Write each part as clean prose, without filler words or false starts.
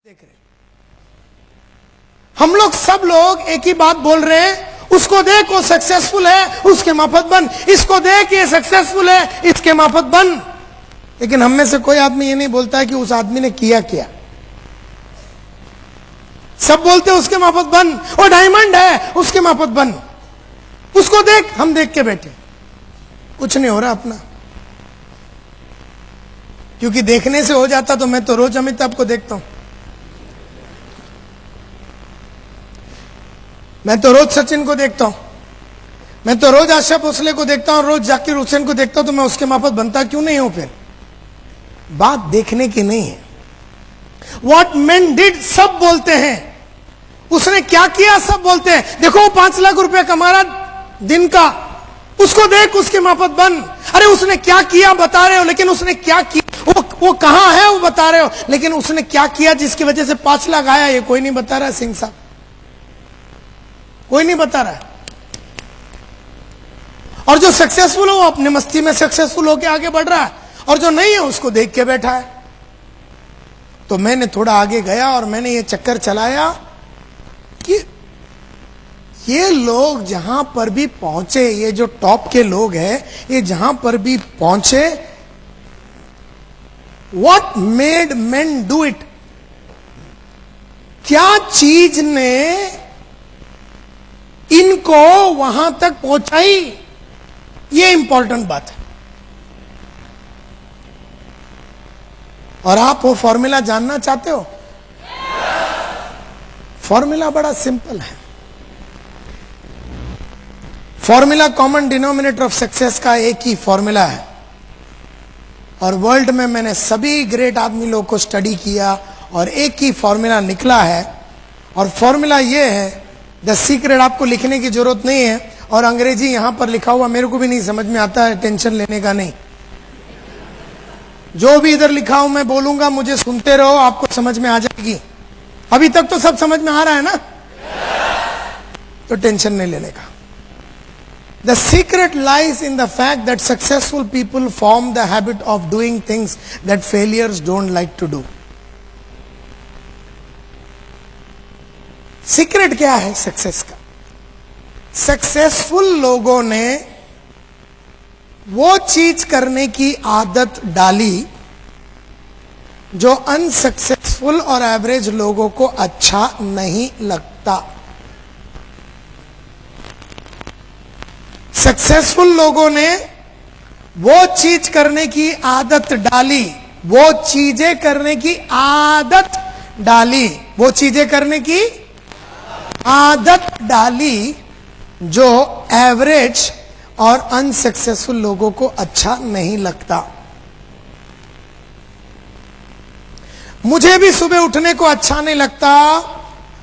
देख रहे हम लोग सब लोग एक ही बात बोल रहे हैं, उसको देख वो सक्सेसफुल है उसके माफत बन, इसको देख ये सक्सेसफुल है इसके माफत बन। लेकिन हम में से कोई आदमी ये नहीं बोलता है कि उस आदमी ने किया क्या। सब बोलते हैं उसके माफत बन, वो डायमंड है उसके माफत बन, उसको देख। हम देख के बैठे, कुछ नहीं हो रहा अपना। क्योंकि देखने से हो जाता तो मैं तो रोज अमिताभ को देखता हूं, मैं तो रोज सचिन को देखता हूं, मैं तो रोज आशा भोसले को देखता हूं, रोज जाकिर हुसैन को देखता हूं, तो मैं उसके माफत बनता क्यों नहीं हूं। फिर बात देखने की नहीं है। व्हाट मैन डिड सब बोलते हैं, उसने क्या किया सब बोलते हैं। देखो वो 5 लाख रुपया कमा रहा दिन का, उसको देख उसके माफत बन। अरे उसने क्या किया बता रहे हो, लेकिन उसने क्या किया, वो कहां है वो बता रहे हो, लेकिन उसने क्या किया जिसकी वजह से 5 लाख आया ये कोई नहीं बता रहा है। सिंह साहब कोई नहीं बता रहा है। और जो सक्सेसफुल है वो अपने मस्ती में सक्सेसफुल होकर आगे बढ़ रहा है, और जो नहीं है उसको देख के बैठा है। तो मैंने थोड़ा आगे गया और मैंने ये चक्कर चलाया कि ये लोग जहां पर भी पहुंचे, ये जो टॉप के लोग हैं, ये जहां पर भी पहुंचे, what made main do it, क्या चीज ने इनको वहां तक पहुंचाई, ये इंपॉर्टेंट बात है। और आप वो फॉर्मूला जानना चाहते हो? फॉर्मूला बड़ा सिंपल है। Formula common denominator of success का एक ही फॉर्मूला है, और वर्ल्ड में मैंने सभी ग्रेट आदमी लोगों को स्टडी किया और एक ही फॉर्मूला निकला है। और फॉर्मूला ये है, द सीक्रेट। आपको लिखने की जरूरत नहीं है, और अंग्रेजी यहां पर लिखा हुआ मेरे को भी नहीं समझ में आता है, टेंशन लेने का नहीं। जो भी इधर लिखा हूं मैं बोलूंगा, मुझे सुनते रहो, आपको समझ में आ जाएगी। अभी तक तो सब समझ में आ रहा है ना, तो टेंशन नहीं लेने का। The secret lies in the fact that successful people form the habit of doing things that failures don't like to do. Secret क्या है सक्सेस का? सक्सेसफुल लोगों ने वो चीज करने की आदत डाली जो अनसक्सेसफुल और एवरेज लोगों को अच्छा नहीं लगता। सक्सेसफुल लोगों ने वो चीज करने की आदत डाली, वो चीजें करने की आदत डाली, वो चीजें करने की आदत डाली जो एवरेज और अनसक्सेसफुल लोगों को अच्छा नहीं लगता। मुझे भी सुबह उठने को अच्छा नहीं लगता,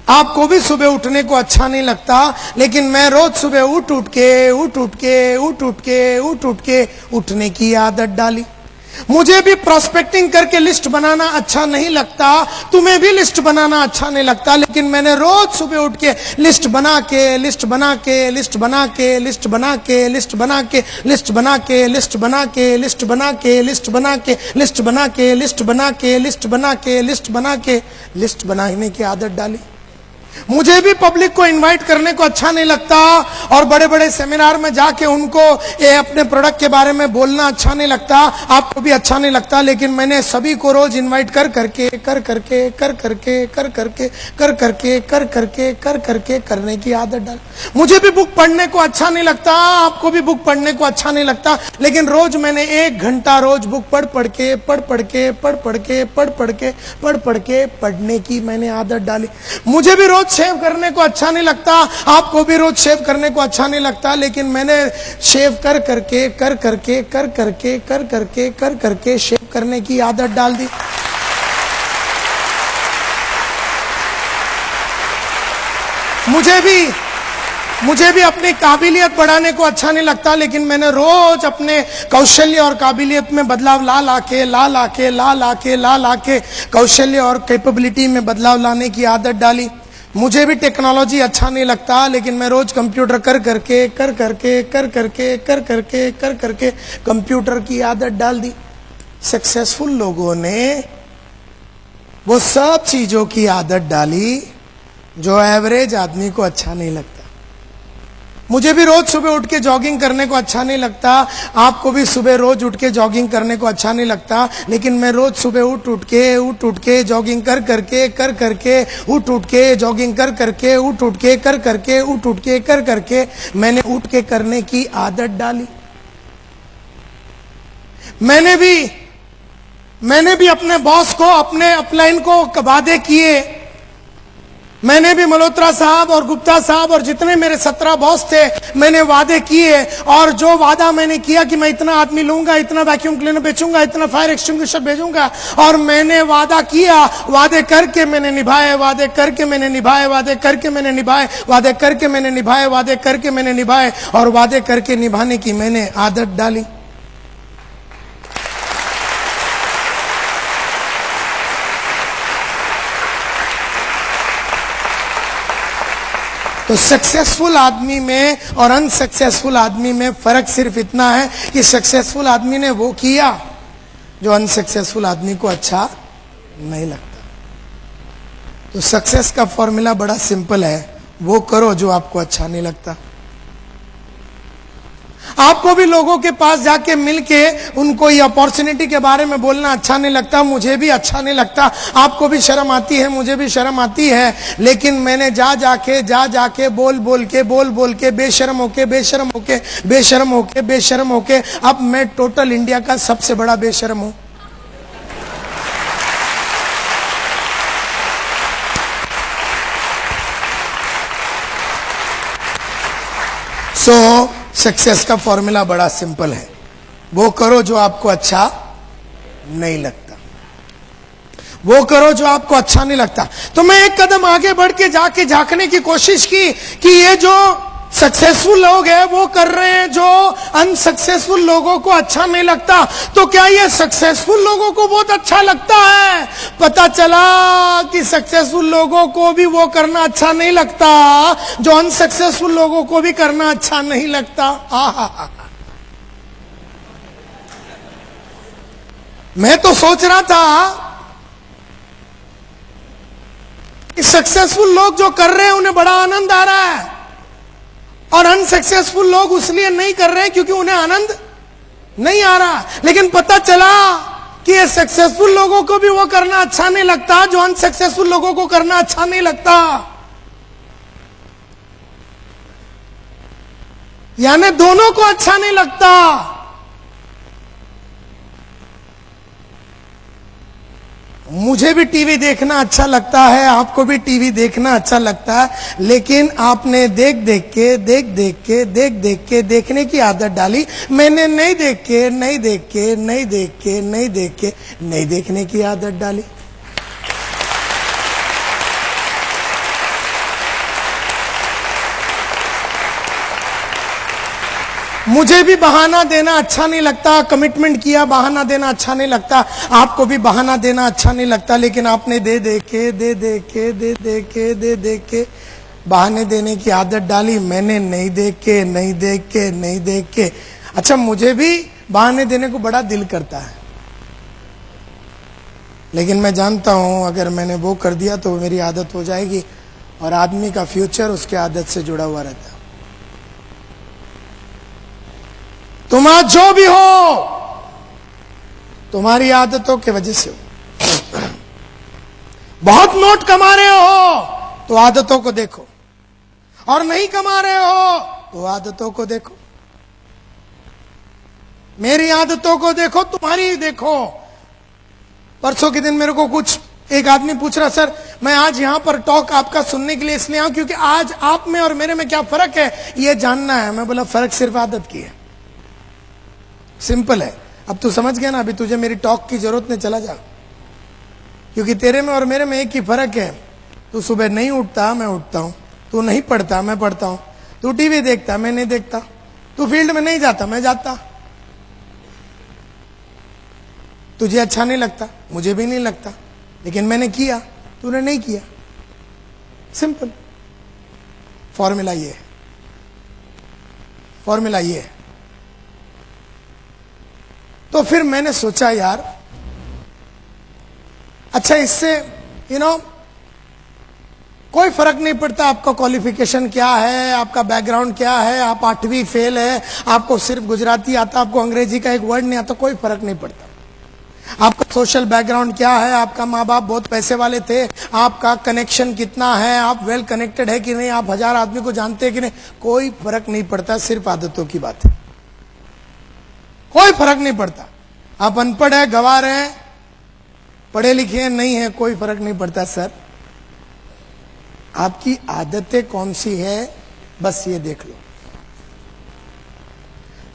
आपको भी सुबह उठने को अच्छा नहीं लगता, लेकिन मैं रोज सुबह उठ के उठने की आदत डाली। मुझे भी प्रोस्पेक्टिंग करके लिस्ट बनाना अच्छा नहीं लगता, तुम्हें भी लिस्ट बनाना अच्छा नहीं लगता, लेकिन मैंने रोज सुबह उठ के लिस्ट बना के लिस्ट बना के लिस्ट बना के लिस्ट बना के लिस्ट बना के लिस्ट बना के लिस्ट बना के लिस्ट बना के लिस्ट बना के लिस्ट बना के लिस्ट बना के लिस्ट बना के लिस्ट बना के लिस्ट बनाने की आदत डाली। मुझे भी पब्लिक को इनवाइट करने को अच्छा नहीं लगता, और बड़े बड़े सेमिनार में जाके उनको ये अपने प्रोडक्ट के बारे में बोलना अच्छा नहीं लगता, आपको भी अच्छा नहीं लगता, लेकिन मैंने सभी को रोज इनवाइट कर करके करने की आदत डाल। मुझे भी बुक पढ़ने को अच्छा नहीं लगता, आपको भी बुक पढ़ने को अच्छा नहीं लगता, लेकिन रोज मैंने 1 घंटा रोज बुक पढ़ पढ़ के पढ़ने की मैंने आदत डाली। मुझे भी रोज शेव करने को अच्छा नहीं लगता, आपको भी रोज शेव करने को अच्छा नहीं लगता, लेकिन मैंने शेव कर करके शेव करने की आदत डाल दी। मुझे भी अपनी काबिलियत बढ़ाने को अच्छा नहीं लगता, लेकिन मैंने रोज अपने कौशल्य और काबिलियत में बदलाव ला के कौशल्य और कैपेबिलिटी में बदलाव लाने की आदत डाली। मुझे भी टेक्नोलॉजी अच्छा नहीं लगता, लेकिन मैं रोज कंप्यूटर कर करके कंप्यूटर की आदत डाल दी। सक्सेसफुल लोगों ने वो सब चीजों की आदत डाली जो एवरेज आदमी को अच्छा नहीं लगता। मुझे भी रोज सुबह उठ के जॉगिंग करने को अच्छा नहीं लगता, आपको भी सुबह रोज उठ के जॉगिंग करने को अच्छा नहीं लगता, लेकिन मैं रोज सुबह उठ के जॉगिंग कर करके उठ के जॉगिंग कर करके उठ के मैंने उठ के करने की आदत डाली। मैंने भी अपने बॉस को, अपने अपलाइन को वादे किए। मैंने भी मल्होत्रा साहब और गुप्ता साहब और जितने मेरे 17 बॉस थे, मैंने वादे किए। और जो वादा मैंने किया कि मैं इतना आदमी लूंगा, इतना वैक्यूम क्लीनर बेचूंगा, इतना फायर एक्सटिंग्विशर भेजूंगा, और मैंने वादा किया, वादे करके मैंने निभाए, वादे करके मैंने निभाए, वादे करके मैंने निभाए, वादे करके मैंने निभाए, वादे करके मैंने निभाए, और वादे करके निभाने की मैंने आदत डाली। तो सक्सेसफुल आदमी में और अनसक्सेसफुल आदमी में फर्क सिर्फ इतना है कि सक्सेसफुल आदमी ने वो किया जो अनसक्सेसफुल आदमी को अच्छा नहीं लगता। तो सक्सेस का फॉर्मूला बड़ा सिंपल है, वो करो जो आपको अच्छा नहीं लगता। आपको भी लोगों के पास जाके मिलके उनको ये अपॉर्चुनिटी के बारे में बोलना अच्छा नहीं लगता, मुझे भी अच्छा नहीं लगता, आपको भी शर्म आती है, मुझे भी शर्म आती है, लेकिन मैंने जाके बोल के बेशर्म होके अब मैं टोटल इंडिया का सबसे बड़ा बेशर्म हूं। सक्सेस का फॉर्मूला बड़ा सिंपल है, वो करो जो आपको अच्छा नहीं लगता, वो करो जो आपको अच्छा नहीं लगता। तो मैं एक कदम आगे बढ़ के जाके झांकने की कोशिश की कि ये जो सक्सेसफुल लोग हैं वो कर रहे हैं जो अनसक्सेसफुल लोगों को अच्छा नहीं लगता, तो क्या ये सक्सेसफुल लोगों को बहुत अच्छा लगता है? पता चला कि सक्सेसफुल लोगों को भी वो करना अच्छा नहीं लगता जो अनसक्सेसफुल लोगों को भी करना अच्छा नहीं लगता। मैं तो सोच रहा था कि सक्सेसफुल लोग जो कर रहे हैं उन्हें बड़ा आनंद आ रहा है, और अनसक्सेसफुल लोग उसलिए नहीं कर रहे हैं क्योंकि उन्हें आनंद नहीं आ रहा। लेकिन पता चला कि ये सक्सेसफुल लोगों को भी वो करना अच्छा नहीं लगता जो अनसक्सेसफुल लोगों को करना अच्छा नहीं लगता। यानी दोनों को अच्छा नहीं लगता। मुझे भी टीवी देखना अच्छा लगता है, आपको भी टीवी देखना अच्छा लगता है, लेकिन आपने देख देख के देखने की आदत डाली। मैंने नहीं देखने की आदत डाली। मुझे भी बहाना देना अच्छा नहीं लगता, कमिटमेंट किया बहाना देना अच्छा नहीं लगता, आपको भी बहाना देना अच्छा नहीं लगता, लेकिन आपने दे दे के बहाने देने की आदत डाली। मैंने नहीं देख के। अच्छा, मुझे भी बहाने देने को बड़ा दिल करता है, लेकिन मैं जानता हूं अगर मैंने वो कर दिया तो मेरी आदत हो जाएगी, और आदमी का फ्यूचर उसके आदत से जुड़ा हुआ रहता है। तुम आज जो भी हो तुम्हारी आदतों की वजह से हो। बहुत नोट कमा रहे हो तो आदतों को देखो, और नहीं कमा रहे हो तो आदतों को देखो। मेरी आदतों को देखो, तुम्हारी देखो। परसों के दिन मेरे को एक आदमी पूछ रहा, सर मैं आज यहां पर टॉक आपका सुनने के लिए इसलिए आऊं क्योंकि आज आप में और मेरे में क्या फर्क है ये जानना है। मैं बोला फर्क सिर्फ आदत की है, सिंपल है। अब तू समझ गया ना, अभी तुझे मेरी टॉक की जरूरत नहीं, चला जा। क्योंकि तेरे में और मेरे में एक ही फर्क है, तू सुबह नहीं उठता, मैं उठता हूं। तू नहीं पढ़ता, मैं पढ़ता हूं। तू टीवी देखता, मैं नहीं देखता। तू फील्ड में नहीं जाता, मैं जाता। तुझे अच्छा नहीं लगता, मुझे भी नहीं लगता, लेकिन मैंने किया, तूने नहीं किया। सिंपल फॉर्मूला ये है, फॉर्मूला ये है। तो फिर मैंने सोचा यार, अच्छा इससे यू नो, कोई फर्क नहीं पड़ता आपका क्वालिफिकेशन क्या है, आपका बैकग्राउंड क्या है, आप 8वीं फेल है, आपको सिर्फ गुजराती आता, आपको अंग्रेजी का एक वर्ड नहीं आता, कोई फर्क नहीं पड़ता। आपका सोशल बैकग्राउंड क्या है, आपका माँ बाप बहुत पैसे वाले थे, आपका कनेक्शन कितना है, आप वेल कनेक्टेड है कि नहीं, आप 1000 आदमी को जानते हैं कि नहीं, कोई फर्क नहीं पड़ता, सिर्फ आदतों की बात है। कोई फर्क नहीं पड़ता। आप अनपढ़ है, गंवार है, पढ़े लिखे नहीं है, कोई फर्क नहीं पड़ता सर। आपकी आदतें कौन सी है, बस ये देख लो।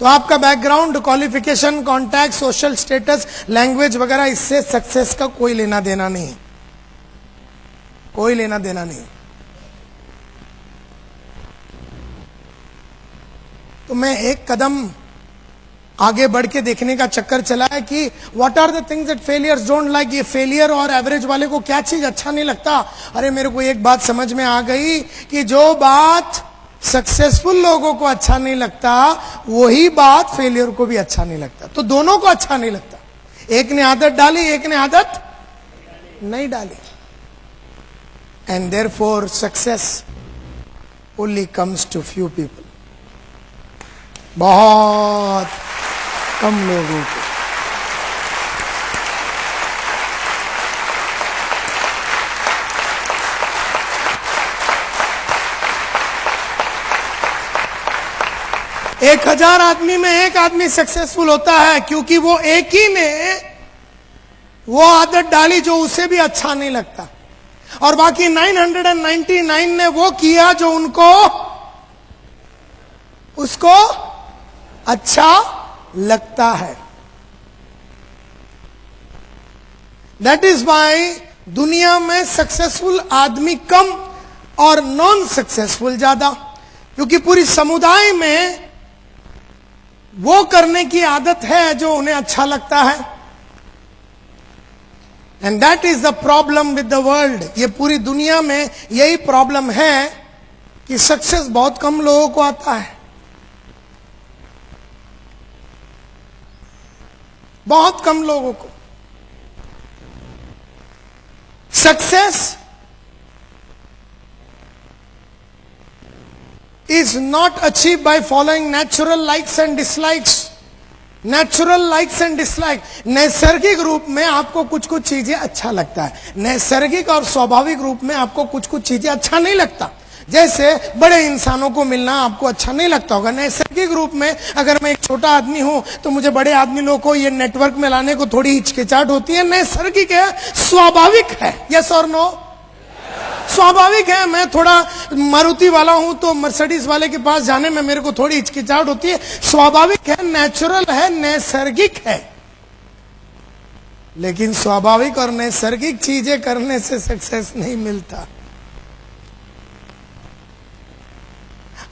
तो आपका background, qualification, contact, social status, language वगैरह, इससे सक्सेस का कोई लेना देना नहीं है, कोई लेना देना नहीं। तो मैं एक कदम आगे बढ़ के देखने का चक्कर चला है कि what are the things that failures don't like. ये फेलियर और एवरेज वाले को क्या चीज अच्छा नहीं लगता। अरे मेरे को एक बात समझ में आ गई कि जो बात सक्सेसफुल लोगों को अच्छा नहीं लगता, वही बात फेलियर को भी अच्छा नहीं लगता। तो दोनों को अच्छा नहीं लगता। एक ने आदत डाली, एक ने आदत नहीं डाली। And therefore success only comes to few people, बहुत कम लोगों को। एक 1000 आदमी में एक आदमी सक्सेसफुल होता है, क्योंकि वो एक ही ने वो आदत डाली जो उसे भी अच्छा नहीं लगता, और बाकी 999 ने वो किया जो उसको अच्छा लगता है। दैट इज वाई दुनिया में सक्सेसफुल आदमी कम और नॉन सक्सेसफुल ज्यादा, क्योंकि पूरी समुदाय में वो करने की आदत है जो उन्हें अच्छा लगता है। And that is the problem with the world. ये पूरी दुनिया में यही प्रॉब्लम है कि सक्सेस बहुत कम लोगों को आता है, बहुत कम लोगों को। Success is not achieve by following natural likes and dislikes. Natural likes and dislike, नैसर्गिक रूप में आपको कुछ कुछ चीजें अच्छा लगता है, नैसर्गिक और स्वाभाविक रूप में आपको कुछ कुछ चीजें अच्छा नहीं लगता। जैसे बड़े इंसानों को मिलना आपको अच्छा नहीं लगता होगा। नैसर्गिक रूप में अगर मैं एक छोटा आदमी हूं तो मुझे बड़े आदमी लोगों को ये नेटवर्क में लाने को थोड़ी हिचकिचाहट होती है। नैसर्गिक है, स्वाभाविक है। यस और नो? स्वाभाविक है। मैं थोड़ा मारुति वाला हूं तो मर्सिडीज वाले के पास जाने में मेरे को थोड़ी हिचकिचाहट होती है। स्वाभाविक है, नेचुरल है, नैसर्गिक है। लेकिन स्वाभाविक और नैसर्गिक चीजें करने से सक्सेस नहीं मिलता।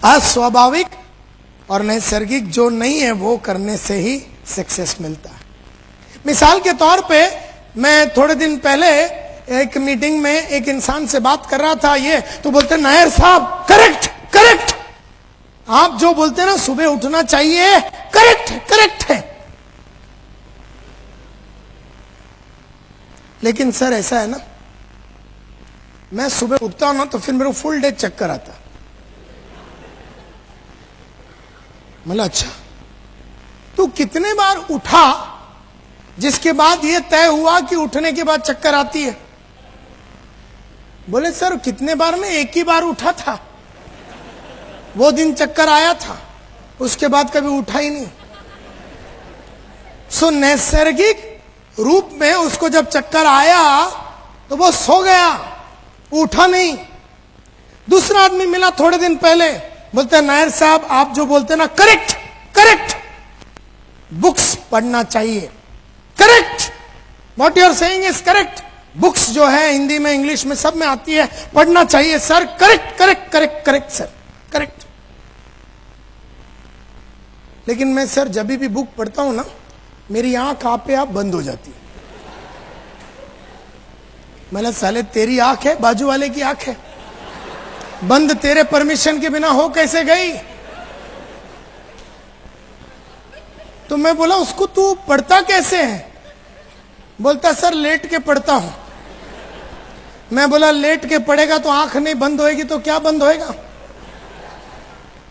अस्वाभाविक और नैसर्गिक जो नहीं है वो करने से ही सक्सेस मिलता है। मिसाल के तौर पे मैं थोड़े दिन पहले एक मीटिंग में एक इंसान से बात कर रहा था, ये तो बोलते नायर साहब करेक्ट करेक्ट, आप जो बोलते हैं ना सुबह उठना चाहिए, करेक्ट करेक्ट है। लेकिन सर ऐसा है ना, मैं सुबह उठता हूं ना तो फिर मेरे को फुल डे चक्कर आता। मतलब अच्छा, तू कितने बार उठा जिसके बाद ये तय हुआ कि उठने के बाद चक्कर आती है? बोले सर कितने बार में, एक ही बार उठा था, वो दिन चक्कर आया था, उसके बाद कभी उठा ही नहीं। सो नैसर्गिक रूप में उसको जब चक्कर आया तो वो सो गया, उठा नहीं। दूसरा आदमी मिला थोड़े दिन पहले, बोलते हैं नायर साहब आप जो बोलते हैं ना करेक्ट करेक्ट, बुक्स पढ़ना चाहिए, correct, what you are saying is correct. Books जो है हिंदी में इंग्लिश में सब में आती है, पढ़ना चाहिए sir, correct correct correct correct sir correct. लेकिन मैं सर जब भी बुक पढ़ता हूं ना मेरी आंख आपे आप बंद हो जाती है। मतलब साले तेरी आंख है, बाजू वाले की आंख है, बंद तेरे परमिशन के बिना हो कैसे गई? तो मैं बोला उसको तू पढ़ता कैसे है? बोलता सर लेट के पढ़ता हूं। मैं बोला लेट के पढ़ेगा तो आंख नहीं बंद होएगी तो क्या बंद होएगा?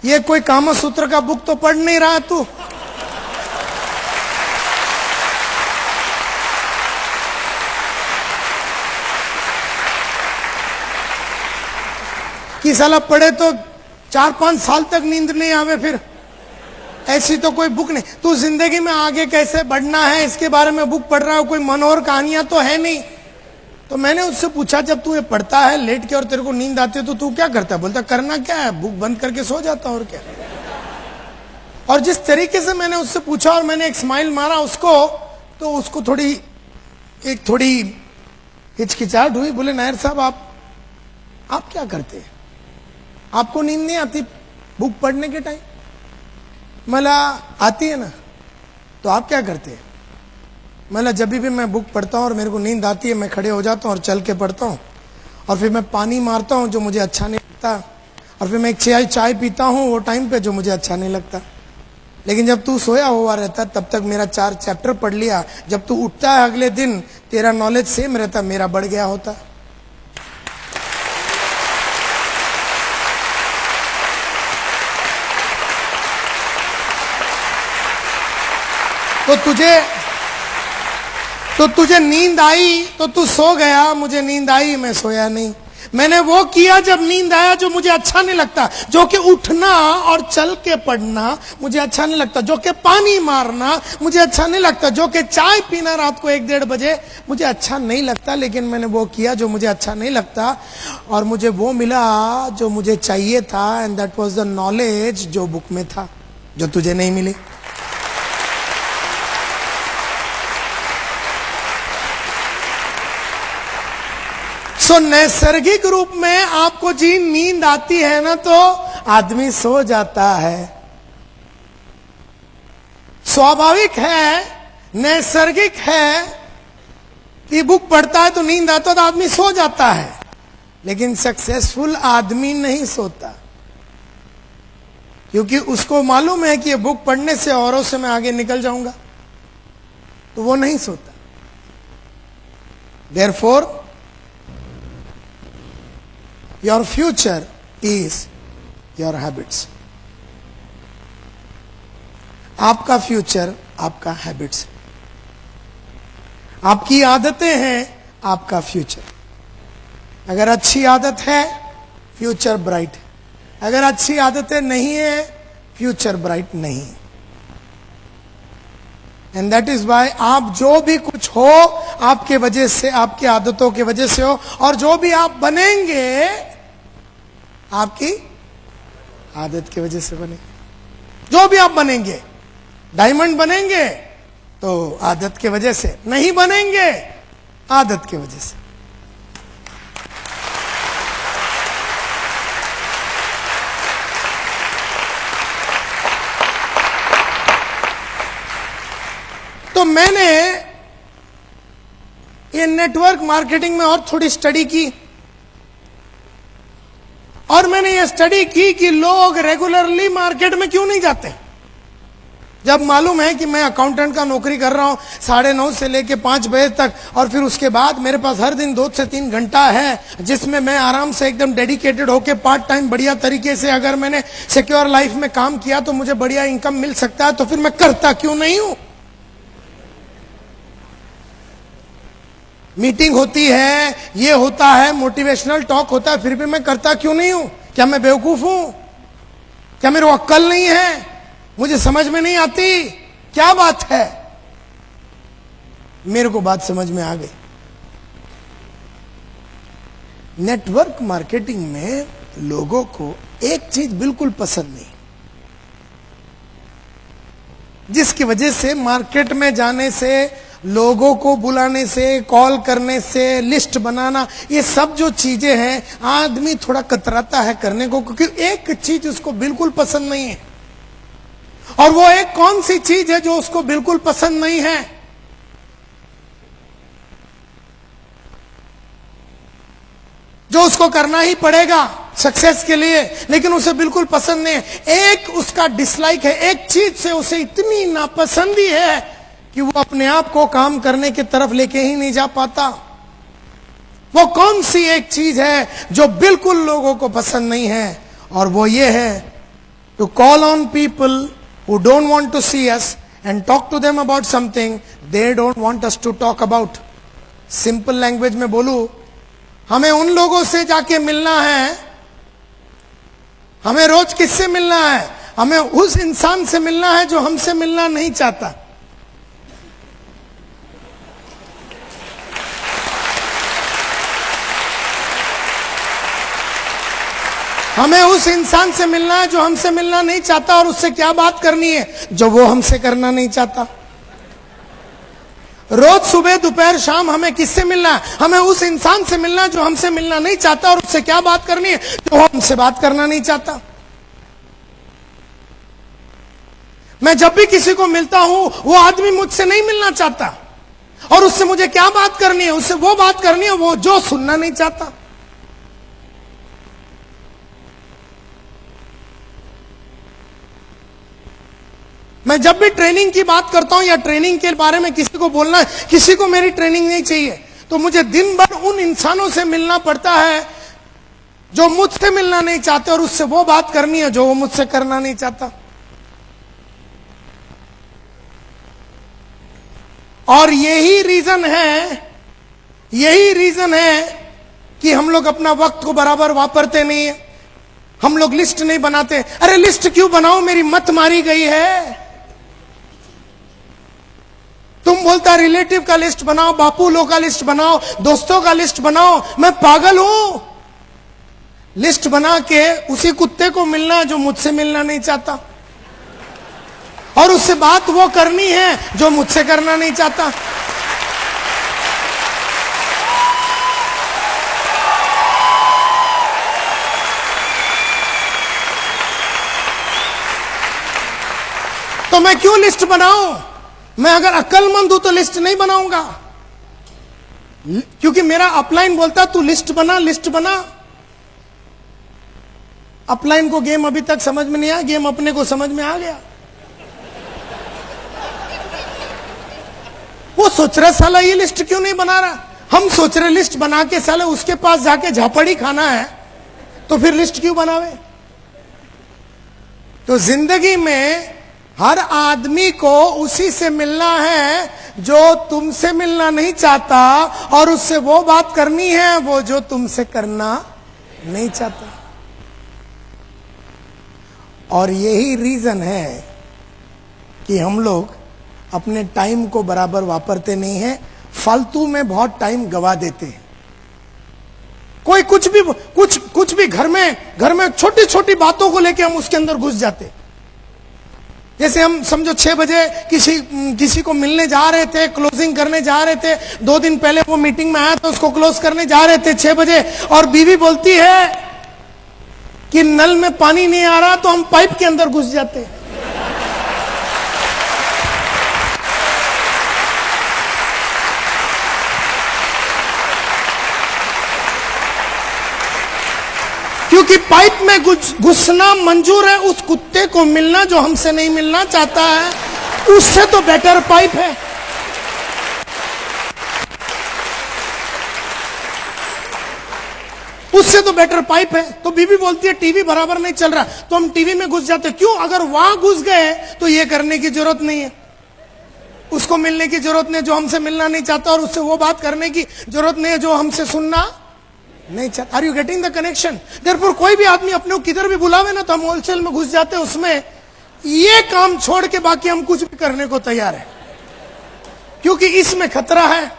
ये कोई कामा सूत्र का बुक तो पढ़ नहीं रहा तू। कि साला पढ़े तो 4-5 साल तक नींद नहीं आवे, फिर ऐसी तो कोई बुक नहीं। तू जिंदगी में आगे कैसे बढ़ना है इसके बारे में बुक पढ़ रहा हो, कोई मनोहर कहानियां तो है नहीं। तो मैंने उससे पूछा, जब तू ये पढ़ता है लेट के और तेरे को नींद आती है तो तू क्या करता है? बोलता करना क्या है, बुक बंद करके सो जाता और क्या। और जिस तरीके से मैंने उससे पूछा और मैंने एक स्माइल मारा उसको, तो उसको थोड़ी हिचकिचाहट हुई। बोले नायर साहब आप क्या करते हैं, आपको नींद नहीं आती बुक पढ़ने के टाइम? मला आती है ना, तो आप क्या करते हैं? मला जब भी मैं बुक पढ़ता हूं और मेरे को नींद आती है मैं खड़े हो जाता हूं और चल के पढ़ता हूं, और फिर मैं पानी मारता हूं जो मुझे अच्छा नहीं लगता, और फिर मैं एक चाय पीता हूं वो टाइम पे जो मुझे अच्छा नहीं लगता। लेकिन जब तू सोया हुआ रहता तब तक मेरा 4 चैप्टर पढ़ लिया, जब तू उठता है अगले दिन तेरा नॉलेज सेम रहता, मेरा बढ़ गया होता। तो तुझे नींद आई तो तू सो गया, मुझे नींद आई मैं सोया नहीं। मैंने वो किया जब नींद आया जो मुझे अच्छा नहीं लगता, जो कि उठना और चल के पढ़ना मुझे अच्छा नहीं लगता, जो कि पानी मारना मुझे अच्छा नहीं लगता, जो कि चाय पीना रात को 1-1:30 बजे मुझे अच्छा नहीं लगता। लेकिन मैंने वो किया जो मुझे अच्छा नहीं लगता और मुझे वो मिला जो मुझे चाहिए था, and that was the knowledge जो बुक में था, जो तुझे नहीं मिली। सो नैसर्गिक रूप में आपको जी नींद आती है ना तो आदमी सो जाता है। स्वाभाविक है, नैसर्गिक है कि बुक पढ़ता है तो नींद आता है तो आदमी सो जाता है। लेकिन सक्सेसफुल आदमी नहीं सोता, क्योंकि उसको मालूम है कि ये बुक पढ़ने से औरों से मैं आगे निकल जाऊंगा, तो वो नहीं सोता। Therefore your future is your habits. आपका फ्यूचर आपका हैबिट्स, आपकी आदतें हैं आपका फ्यूचर। अगर अच्छी आदत है फ्यूचर ब्राइट है, अगर अच्छी आदतें नहीं है फ्यूचर ब्राइट नहीं है। एंड दैट इज वाई आप जो भी कुछ हो आपके वजह से, आपकी आदतों की वजह से हो, और जो भी आप बनेंगे आपकी आदत की वजह से बनेंगे। जो भी आप बनेंगे, डायमंड बनेंगे तो आदत की वजह से, नहीं बनेंगे आदत की वजह से। तो मैंने ये नेटवर्क मार्केटिंग में और थोड़ी स्टडी की, और मैंने ये स्टडी की कि लोग रेगुलरली मार्केट में क्यों नहीं जाते। जब मालूम है कि मैं अकाउंटेंट का नौकरी कर रहा हूं 9:30 से लेके 5 बजे तक, और फिर उसके बाद मेरे पास हर दिन 2 से 3 घंटा है जिसमें मैं आराम से एकदम डेडिकेटेड होके पार्ट टाइम बढ़िया तरीके से, अगर मैंने सिक्योर लाइफ में काम किया तो मुझे बढ़िया इनकम मिल सकता है, तो फिर मैं करता क्यों नहीं हूं। मीटिंग होती है, ये होता है, मोटिवेशनल टॉक होता है, फिर भी मैं करता क्यों नहीं हूं। क्या मैं बेवकूफ हूं? क्या मेरे को अक्ल नहीं है? मुझे समझ में नहीं आती? क्या बात है? मेरे को बात समझ में आ गई। नेटवर्क मार्केटिंग में लोगों को एक चीज बिल्कुल पसंद नहीं, जिसकी वजह से मार्केट में जाने से, लोगों को बुलाने से, कॉल करने से, लिस्ट बनाना, ये सब जो चीजें हैं आदमी थोड़ा कतराता है करने को, क्योंकि एक चीज उसको बिल्कुल पसंद नहीं है। और वो एक कौन सी चीज है जो उसको बिल्कुल पसंद नहीं है? जो उसको करना ही पड़ेगा सक्सेस के लिए, लेकिन उसे बिल्कुल पसंद नहीं है। एक उसका डिसलाइक है, एक चीज से उसे इतनी नापसंदी है कि वो अपने आप को काम करने की तरफ लेके ही नहीं जा पाता। वो कौन सी एक चीज है जो बिल्कुल लोगों को पसंद नहीं है, और वो ये है to call on people who don't want to see us and talk to them about something they don't want us to talk about. Simple language में बोलूं, हमें उन लोगों से जाके मिलना है। हमें रोज किससे मिलना है? हमें उस इंसान से मिलना है जो हमसे मिलना नहीं चाहता। हमें उस इंसान से मिलना है जो हमसे मिलना नहीं चाहता, और उससे क्या बात करनी है जो वो हमसे करना नहीं चाहता। रोज सुबह दोपहर शाम हमें किससे मिलना है? हमें उस इंसान से मिलना है जो हमसे मिलना नहीं चाहता, और उससे क्या बात करनी है जो वो हमसे बात करना नहीं चाहता। मैं जब भी किसी को मिलता हूं, वो आदमी मुझसे नहीं मिलना चाहता, और उससे मुझे क्या बात करनी है? उससे वो बात करनी है वो जो सुनना नहीं चाहता। मैं जब भी ट्रेनिंग की बात करता हूं या ट्रेनिंग के बारे में किसी को बोलना है, किसी को मेरी ट्रेनिंग नहीं चाहिए, तो मुझे दिन भर उन इंसानों से मिलना पड़ता है जो मुझसे मिलना नहीं चाहते, और उससे वो बात करनी है जो वो मुझसे करना नहीं चाहता। और यही रीजन है कि हम लोग अपना वक्त को बराबर वापरते नहीं है। हम लोग लिस्ट नहीं बनाते। अरे लिस्ट क्यों बनाओ, मेरी मत मारी गई है। तुम बोलता रिलेटिव का लिस्ट बनाओ, बापू लोग का लिस्ट बनाओ, दोस्तों का लिस्ट बनाओ। मैं पागल हूं? लिस्ट बना के उसी कुत्ते को मिलना जो मुझसे मिलना नहीं चाहता, और उससे बात वो करनी है जो मुझसे करना नहीं चाहता। तो मैं क्यों लिस्ट बनाऊं? मैं अगर अक्लमंद हूं तो लिस्ट नहीं बनाऊंगा, क्योंकि मेरा अपलाइन बोलता तू लिस्ट बना, लिस्ट बना। अपलाइन को गेम अभी तक समझ में नहीं आया, गेम अपने को समझ में आ गया। वो सोच रहा साला ये लिस्ट क्यों नहीं बना रहा। हम सोच रहे लिस्ट बना के साले उसके पास जाके झापड़ी खाना है, तो फिर लिस्ट क्यों बनावे। तो जिंदगी में हर आदमी को उसी से मिलना है जो तुमसे मिलना नहीं चाहता, और उससे वो बात करनी है वो जो तुमसे करना नहीं चाहता। और यही रीजन है कि हम लोग अपने टाइम को बराबर वापरते नहीं हैं, फालतू में बहुत टाइम गवा देते हैं। कोई कुछ भी घर में छोटी छोटी बातों को लेके हम उसके अंदर घुस जाते। जैसे हम समझो 6 बजे किसी को मिलने जा रहे थे, क्लोजिंग करने जा रहे थे, 2 दिन पहले वो मीटिंग में आया तो उसको क्लोज करने जा रहे थे 6 बजे, और बीवी बोलती है कि नल में पानी नहीं आ रहा, तो हम पाइप के अंदर घुस जाते। क्योंकि पाइप में घुसना मंजूर है, उस कुत्ते को मिलना जो हमसे नहीं मिलना चाहता है, उससे तो बेटर पाइप है। उससे तो बेटर पाइप है। तो बीवी बोलती है टीवी बराबर नहीं चल रहा, तो हम टीवी में घुस जाते। क्यों? अगर वहां घुस गए तो ये करने की जरूरत नहीं है, उसको मिलने की जरूरत नहीं जो हमसे मिलना नहीं चाहता, और उससे वो बात करने की जरूरत नहीं है जो हमसे सुनना नहीं चाहता। Are you getting the connection? Therefore कोई भी आदमी अपने को किधर भी बुलावे ना, तो हम होलसेल में घुस जाते हैं उसमें। ये काम छोड़ के बाकी हम कुछ भी करने को तैयार है, क्योंकि इसमें खतरा है।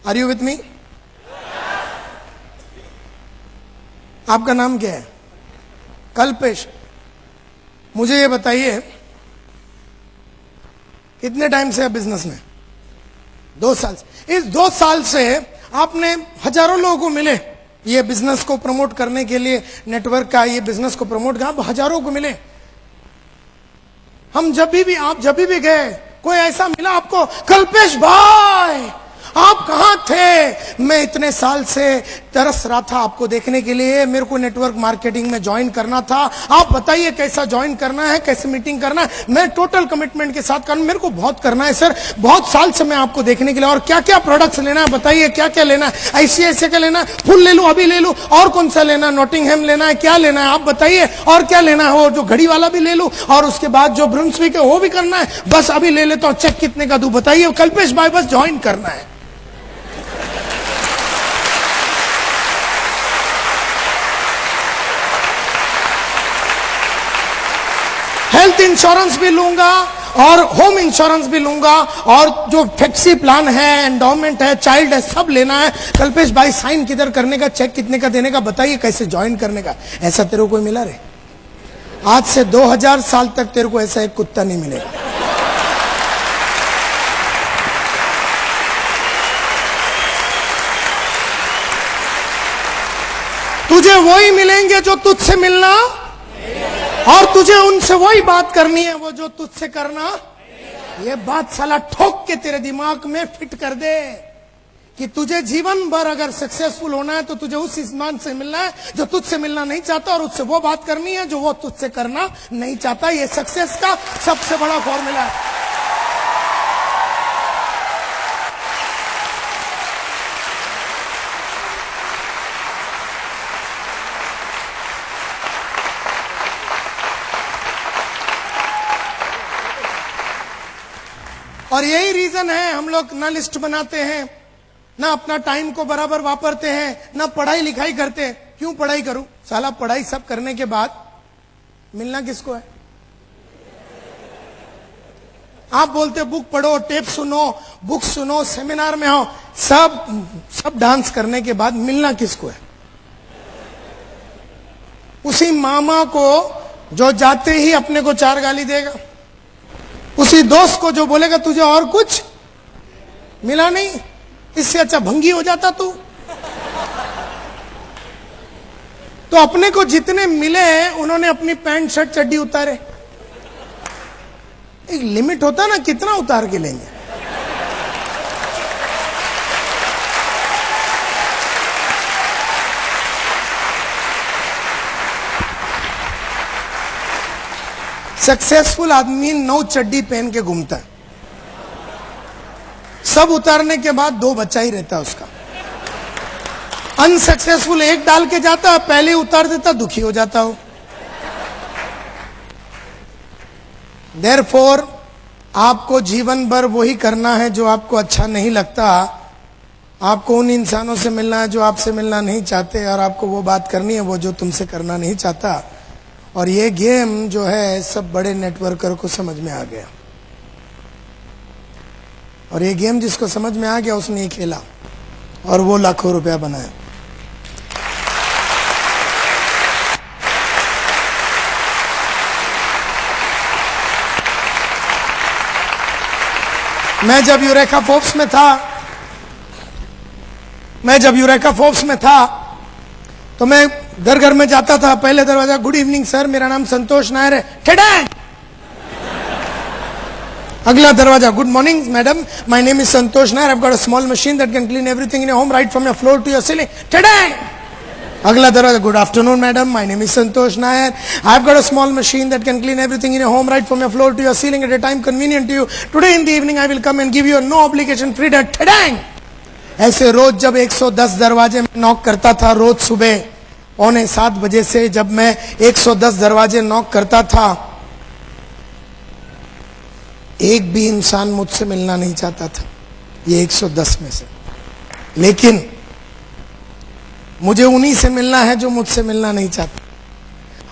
Are you with me? आपका नाम क्या है? कल्पेश। मुझे ये बताइए, कितने टाइम से है बिजनेस में? 2 साल से। इस 2 साल से आपने हजारों लोगों को मिले ये बिजनेस को प्रमोट करने के लिए, नेटवर्क का ये बिजनेस को प्रमोट कर, आप हजारों को मिले। आप जब भी गए, कोई ऐसा मिला आपको, कल्पेश भाई आप कहां थे? मैं इतने साल से तरस रहा था आपको देखने के लिए, मेरे को नेटवर्क मार्केटिंग में ज्वाइन करना था। आप बताइए कैसा ज्वाइन करना है, कैसे मीटिंग करना है। मैं टोटल कमिटमेंट के साथ करूं, मेरे को बहुत करना है सर, बहुत साल से मैं आपको देखने के लिए। और क्या क्या प्रोडक्ट्स लेना है बताइए, क्या क्या लेना है, ICICI का लेना है, फुल ले लूं, अभी ले लूं, और कौन सा लेना है, नॉटिंघम लेना है, क्या लेना है आप बताइए, और क्या लेना है, और जो घड़ी वाला भी ले लूं, और उसके बाद जो ब्रुंसविक है वो भी करना है, बस अभी ले लेता हूं, चेक कितने का दूं बताइए, कल्पेश भाई बस ज्वाइन करना है। हेल्थ इंश्योरेंस भी लूंगा और होम इंश्योरेंस भी लूंगा, और जो फ्लेक्सी प्लान है, एंडोमेंट है, चाइल्ड है, सब लेना है। कल्पेश भाई साइन किधर करने का, चेक कितने का देने का बताइए, कैसे ज्वाइन करने का। ऐसा तेरे को कोई मिला रे? आज से 2000 साल तक तेरे को ऐसा एक कुत्ता नहीं मिलेगा। तुझे वही मिलेंगे जो तुझसे मिलना, और तुझे उनसे वही बात करनी है वो जो तुझसे करना। ये बात साला ठोक के तेरे दिमाग में फिट कर दे कि तुझे जीवन भर अगर सक्सेसफुल होना है तो तुझे उस इंसान से मिलना है जो तुझसे मिलना नहीं चाहता, और उससे वो बात करनी है जो वो तुझसे करना नहीं चाहता। ये सक्सेस का सबसे बड़ा फॉर्मूला है। और यही रीजन है हम लोग ना लिस्ट बनाते हैं, ना अपना टाइम को बराबर वापरते हैं, ना पढ़ाई लिखाई करते हैं। क्यों पढ़ाई करूं साला? पढ़ाई सब करने के बाद मिलना किसको है? आप बोलते बुक पढ़ो, टेप सुनो, बुक सुनो, सेमिनार में हो, सब डांस करने के बाद मिलना किसको है? उसी मामा को जो जाते ही अपने को 4 गाली देगा, उसी दोस्त को जो बोलेगा तुझे और कुछ मिला नहीं, इससे अच्छा भंगी हो जाता तू। तो अपने को जितने मिले उन्होंने अपनी पैंट शर्ट चड्डी उतारे। एक लिमिट होता ना, कितना उतार के लेंगे। सक्सेसफुल आदमी 9 चड्डी पहन के घूमता है, सब उतारने के बाद 2 बचा ही रहता है उसका। अनसक्सेसफुल 1 डाल के जाता, पहले उतार देता, दुखी हो जाता हो। देयरफॉर आपको जीवन भर वही करना है जो आपको अच्छा नहीं लगता। आपको उन इंसानों से मिलना है जो आपसे मिलना नहीं चाहते, और आपको वो बात करनी है वो जो तुमसे करना नहीं चाहता। और ये गेम जो है सब बड़े नेटवर्कर को समझ में आ गया, और ये गेम जिसको समझ में आ गया उसने ये खेला और वो लाखों रुपया बनाया। मैं जब यूरेका फोर्ब्स में था तो मैं घर घर में जाता था। पहले दरवाजा, गुड इवनिंग सर, मेरा नाम संतोष नायर है, ठेडैंग। अगला दरवाजा, good morning madam, my name is Santosh Nair, I have got a small machine that can clean everything in your home right from your floor to your ceiling, ठेडैंग। अगला दरवाजा, good afternoon madam, my name is Santosh Nair, I have got a small machine that can clean everything in your home right from your floor to your ceiling at a time convenient to you, today in the evening I will come and give you no obligation free date, ठेडैंग। ऐसे रोज जब 110 दरवाजे में knock करता था, रोज सुबह 6:45 बजे से जब मैं 110 दरवाजे नॉक करता था, एक भी इंसान मुझसे मिलना नहीं चाहता था, ये 110 में से। लेकिन मुझे उन्हीं से मिलना है जो मुझसे मिलना नहीं चाहते,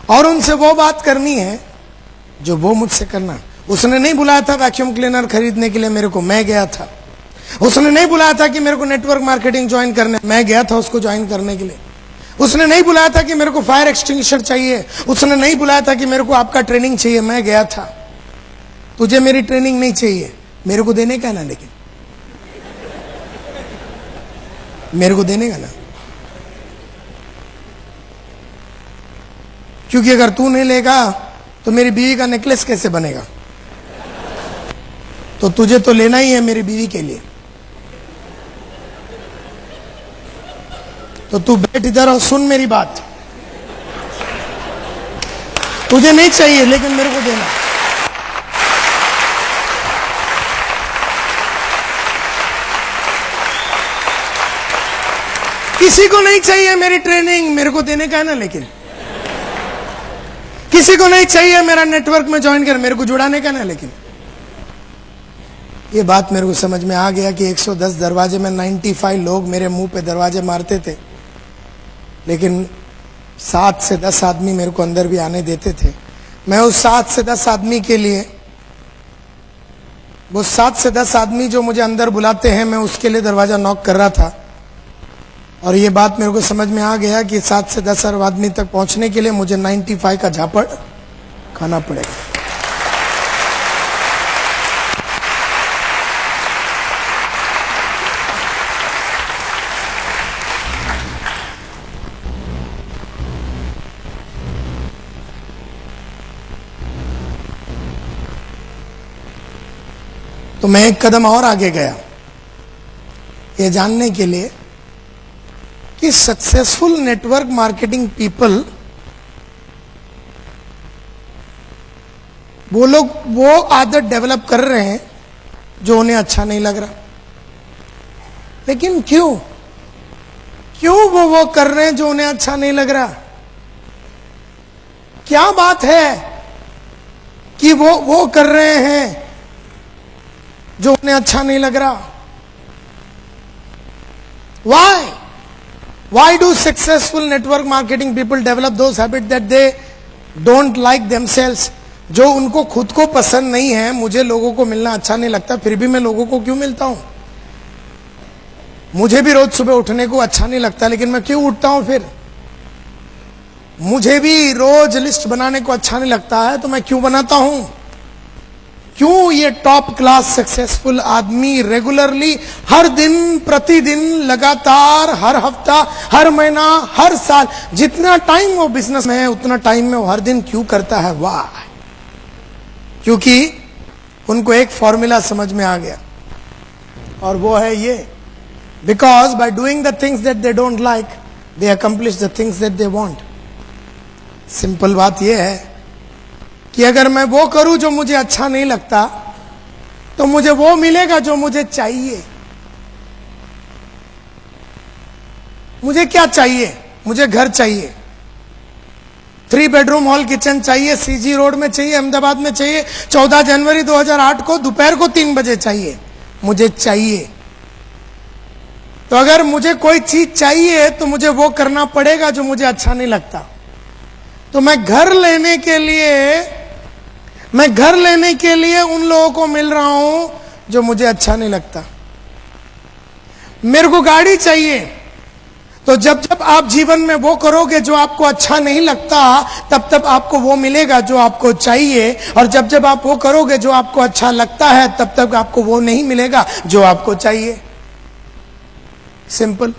और उनसे वो बात करनी है जो वो मुझसे करना। उसने नहीं बुलाया था वैक्यूम क्लीनर खरीदने के लिए मेरे को, मैं गया था। उसने नहीं बुलाया था कि मेरे को नेटवर्क मार्केटिंग ज्वाइन करने, मैं गया था उसको ज्वाइन करने के लिए। उसने नहीं बुलाया था कि मेरे को फायर एक्सटिंग्विशर चाहिए, उसने नहीं बुलाया था कि मेरे को आपका ट्रेनिंग चाहिए, मैं गया था। तुझे मेरी ट्रेनिंग नहीं चाहिए, मेरे को देने का ना, लेकिन मेरे को देने का ना, क्योंकि अगर तू नहीं लेगा तो मेरी बीवी का नेकलेस कैसे बनेगा? तो तुझे तो लेना ही है मेरी बीवी के लिए। तो तू बैठ इधर और सुन मेरी बात। तुझे नहीं चाहिए लेकिन मेरे को देना। किसी को नहीं चाहिए मेरी ट्रेनिंग, मेरे को देने का है ना। लेकिन किसी को नहीं चाहिए मेरा नेटवर्क में ज्वाइन कर, मेरे को जुड़ाने का ना। लेकिन ये बात मेरे को समझ में आ गया कि 110 दरवाजे में 95 लोग मेरे मुंह पे दरवाजे मारते थे, लेकिन 7 से 10 आदमी मेरे को अंदर भी आने देते थे। मैं उस 7 से 10 आदमी के लिए, वो 7 से 10 आदमी जो मुझे अंदर बुलाते हैं, मैं उसके लिए दरवाजा नॉक कर रहा था। और ये बात मेरे को समझ में आ गया कि 7 से 10 आदमी तक पहुंचने के लिए मुझे 95 का झापड़ खाना पड़ेगा। तो मैं एक कदम और आगे गया, ये जानने के लिए कि सक्सेसफुल नेटवर्क मार्केटिंग पीपल, वो लोग वो आदत डेवलप कर रहे हैं जो उन्हें अच्छा नहीं लग रहा। लेकिन क्यों वो कर रहे हैं जो उन्हें अच्छा नहीं लग रहा? क्या बात है कि वो कर रहे हैं जो उन्हें अच्छा नहीं लग रहा? Why do successful network marketing people develop those habits that they don't like themselves? जो उनको खुद को पसंद नहीं है। मुझे लोगों को मिलना अच्छा नहीं लगता, फिर भी मैं लोगों को क्यों मिलता हूं? मुझे भी रोज सुबह उठने को अच्छा नहीं लगता, लेकिन मैं क्यों उठता हूं? फिर मुझे भी रोज लिस्ट बनाने को अच्छा नहीं लगता है, तो मैं क्यों बनाता हूं? क्यों ये टॉप क्लास सक्सेसफुल आदमी रेगुलरली, हर दिन, प्रतिदिन, लगातार, हर हफ्ता, हर महीना, हर साल, जितना टाइम वो बिजनेस में है उतना टाइम में वो हर दिन क्यों करता है? वाह! क्योंकि उनको एक फॉर्मूला समझ में आ गया, और वो है ये: because by doing the things that they don't like, they accomplish the things that they want. Simple बात ये है कि अगर मैं वो करूं जो मुझे अच्छा नहीं लगता, तो मुझे वो मिलेगा जो मुझे चाहिए। मुझे क्या चाहिए? मुझे घर चाहिए, 3 बेडरूम हॉल किचन चाहिए, सीजी रोड में चाहिए, अहमदाबाद में चाहिए, 14 जनवरी 2008 को दोपहर को 3 बजे चाहिए। मुझे चाहिए। तो अगर मुझे कोई चीज चाहिए तो मुझे वो करना पड़ेगा जो मुझे अच्छा नहीं लगता। तो मैं घर लेने के लिए उन लोगों को मिल रहा हूं जो मुझे अच्छा नहीं लगता। मेरे को गाड़ी चाहिए, तो जब जब आप जीवन में वो करोगे जो आपको अच्छा नहीं लगता, तब तब आपको वो मिलेगा जो आपको चाहिए। और जब जब आप वो करोगे जो आपको अच्छा लगता है, तब तक आपको वो नहीं मिलेगा जो आपको चाहिए। सिंपल।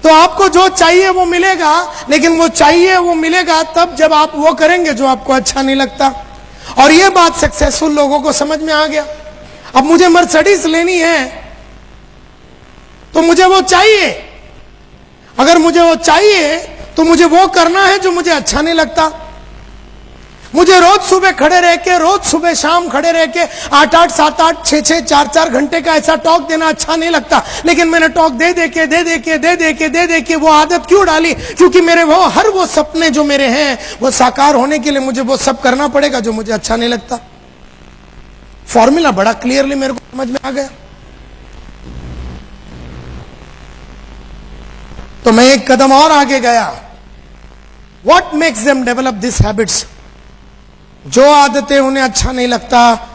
तो आपको जो चाहिए वो मिलेगा, लेकिन वो चाहिए वो मिलेगा तब जब आप वो करेंगे जो आपको अच्छा नहीं लगता। और ये बात सक्सेसफुल लोगों को समझ में आ गया। अब मुझे मर्सिडीज लेनी है तो मुझे वो चाहिए। अगर मुझे वो चाहिए तो मुझे वो करना है जो मुझे अच्छा नहीं लगता। मुझे रोज सुबह खड़े रह के, रोज सुबह शाम खड़े रह के 8-8, 7-8, 6-6, 4-4 घंटे का ऐसा टॉक देना अच्छा नहीं लगता। लेकिन मैंने टॉक दे दे के वो आदत क्यों डाली? क्योंकि मेरे वो सपने जो मेरे हैं वो साकार होने के लिए मुझे वो सब करना पड़ेगा जो मुझे अच्छा नहीं लगता। फॉर्मूला बड़ा क्लियरली मेरे को समझ में आ गया। तो मैं एक कदम और आगे गया। What makes them develop these habits? जो आदतें उन्हें अच्छा नहीं लगता,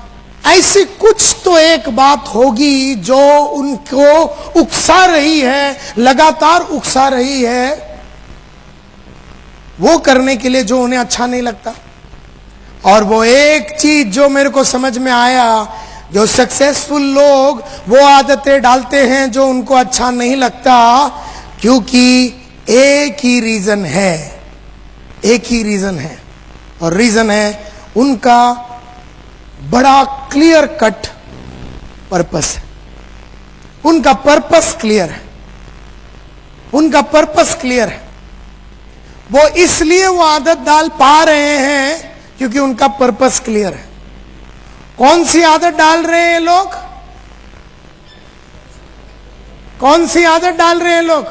ऐसी कुछ तो एक बात होगी जो उनको उकसा रही है, लगातार उकसा रही है वो करने के लिए जो उन्हें अच्छा नहीं लगता। और वो एक चीज जो मेरे को समझ में आया, जो सक्सेसफुल लोग वो आदतें डालते हैं जो उनको अच्छा नहीं लगता, क्योंकि एक ही रीजन है, और रीजन है उनका बड़ा क्लियर कट पर्पस है। उनका पर्पस क्लियर है, उनका पर्पस क्लियर है। वो इसलिए वो आदत डाल पा रहे हैं क्योंकि उनका पर्पस क्लियर है। कौन सी आदत डाल रहे हैं लोग? कौन सी आदत डाल रहे हैं लोग?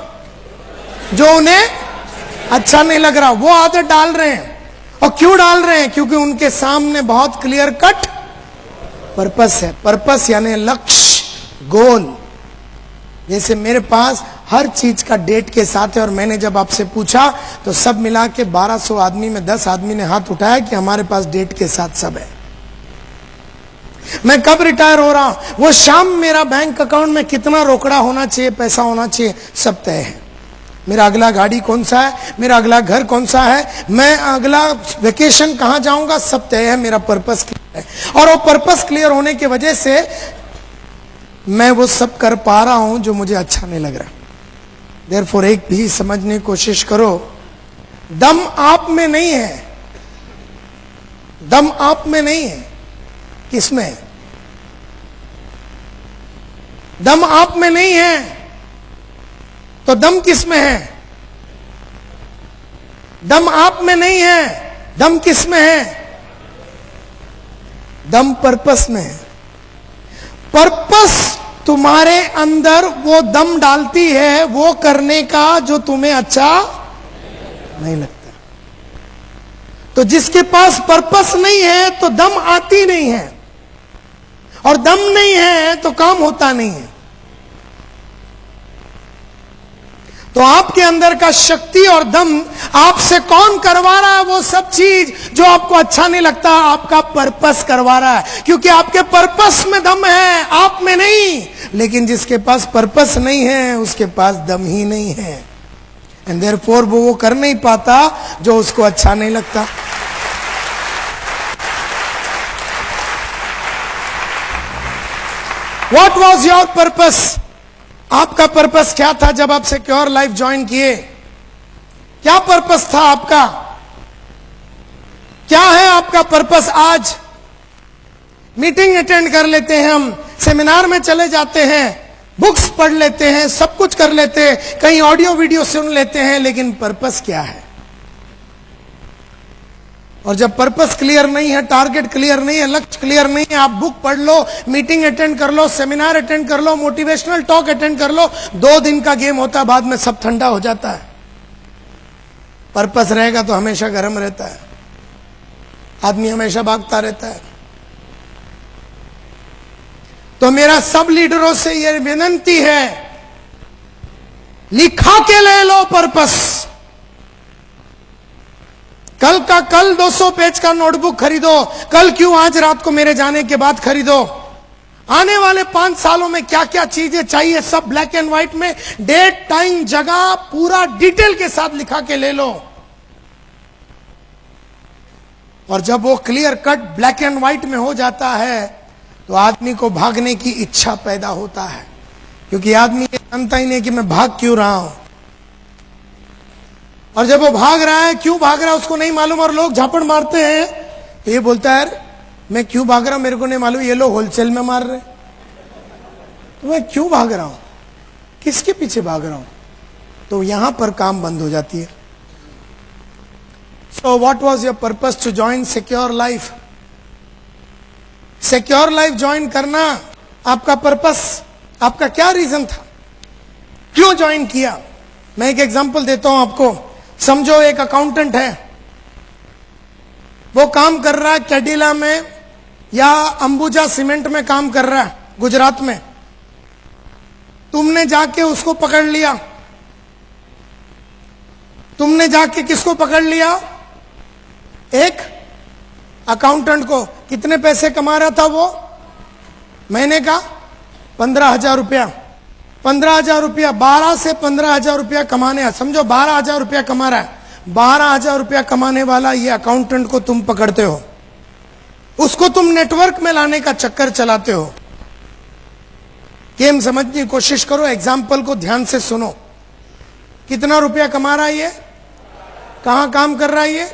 जो उन्हें अच्छा नहीं लग रहा, वो आदत डाल रहे हैं। और क्यों डाल रहे हैं? क्योंकि उनके सामने बहुत क्लियर कट पर्पस है। पर्पस यानी लक्ष्य, गोल। जैसे मेरे पास हर चीज का डेट के साथ है, और मैंने जब आपसे पूछा तो सब मिला के 1200 आदमी में 10 आदमी ने हाथ उठाया कि हमारे पास डेट के साथ सब है। मैं कब रिटायर हो रहा हूं, वो शाम मेरा बैंक अकाउंट में कितना रोकड़ा होना चाहिए, पैसा होना चाहिए, सब तय है। मेरा अगला गाड़ी कौन सा है, मेरा अगला घर कौन सा है, मैं अगला वेकेशन कहां जाऊंगा, सब तय है। मेरा पर्पस क्लियर है, और वो पर्पस क्लियर होने की वजह से मैं वो सब कर पा रहा हूं जो मुझे अच्छा नहीं लग रहा। देयरफॉर एक भी समझने की कोशिश करो, दम आप में नहीं है, दम आप में नहीं है। किसमें है? दम आप में नहीं है तो दम किसमें है? दम आप में नहीं है, दम किसमें है? दम पर्पस में है। पर्पस तुम्हारे अंदर वो दम डालती है वो करने का जो तुम्हें अच्छा नहीं लगता। तो जिसके पास पर्पस नहीं है तो दम आती नहीं है, और दम नहीं है तो काम होता नहीं है। तो आपके अंदर का शक्ति और दम आपसे कौन करवा रहा है? वो सब चीज जो आपको अच्छा नहीं लगता, आपका पर्पस करवा रहा है। क्योंकि आपके पर्पस में दम है, आप में नहीं। लेकिन जिसके पास पर्पस नहीं है उसके पास दम ही नहीं है, एंड देयरफॉर वो कर नहीं पाता जो उसको अच्छा नहीं लगता। What was your purpose? आपका पर्पस क्या था जब आप सिक्योर लाइफ ज्वाइन किए? क्या पर्पस था आपका? क्या है आपका पर्पस? आज मीटिंग अटेंड कर लेते हैं, हम सेमिनार में चले जाते हैं, बुक्स पढ़ लेते हैं, सब कुछ कर लेते हैं, कहीं ऑडियो वीडियो सुन लेते हैं, लेकिन पर्पस क्या है? और जब पर्पस क्लियर नहीं है, टारगेट क्लियर नहीं है, लक्ष्य क्लियर नहीं है, आप बुक पढ़ लो, मीटिंग अटेंड कर लो, सेमिनार अटेंड कर लो, मोटिवेशनल टॉक अटेंड कर लो, 2 दिन का गेम होता है, बाद में सब ठंडा हो जाता है। पर्पस रहेगा तो हमेशा गर्म रहता है, आदमी हमेशा भागता रहता है। तो मेरा सब लीडरों से यह विनती है, लिखा के ले लो पर्पस। कल का कल 200 पेज का नोटबुक खरीदो, कल क्यों आज रात को मेरे जाने के बाद खरीदो। आने वाले 5 सालों में क्या क्या चीजें चाहिए, सब ब्लैक एंड व्हाइट में, डेट, टाइम, जगह पूरा डिटेल के साथ लिखा के ले लो। और जब वो clear cut black and white में हो जाता है तो आदमी को भागने की इच्छा पैदा होता है, क्योंकि आदमी ये जानता ही नहीं कि मैं भाग क्यों रहा हूं। और जब वो भाग रहा है, क्यों भाग रहा है उसको नहीं मालूम, और लोग झापड़ मारते हैं तो ये बोलता है मैं क्यों भाग रहा हूं मेरे को नहीं मालूम, ये लोग होलसेल में मार रहे, तो मैं क्यों भाग रहा हूं, किसके पीछे भाग रहा हूं। तो यहां पर काम बंद हो जाती है। So what was your purpose to join secure life? Secure life join करना आपका पर्पस, आपका क्या रीजन था, क्यों ज्वाइन किया? मैं एक एग्जांपल देता हूं आपको। समझो एक अकाउंटेंट है, वो काम कर रहा है कैडिला में या अंबुजा सीमेंट में काम कर रहा है गुजरात में। तुमने जाके उसको पकड़ लिया, तुमने जाके किसको पकड़ लिया? एक अकाउंटेंट को। कितने पैसे कमा रहा था वो महीने का? 15,000 रुपया। 15,000 रुपया, 12 से 15,000 रुपया कमाने, समझो 12,000 रुपया कमा रहा है। 12,000 रुपया कमाने वाला ये अकाउंटेंट को तुम पकड़ते हो, उसको तुम नेटवर्क में लाने का चक्कर चलाते हो। गेम समझने की कोशिश करो, एग्जाम्पल को ध्यान से सुनो। कितना रुपया कमा रहा है ये? कहां काम कर रहा है ये?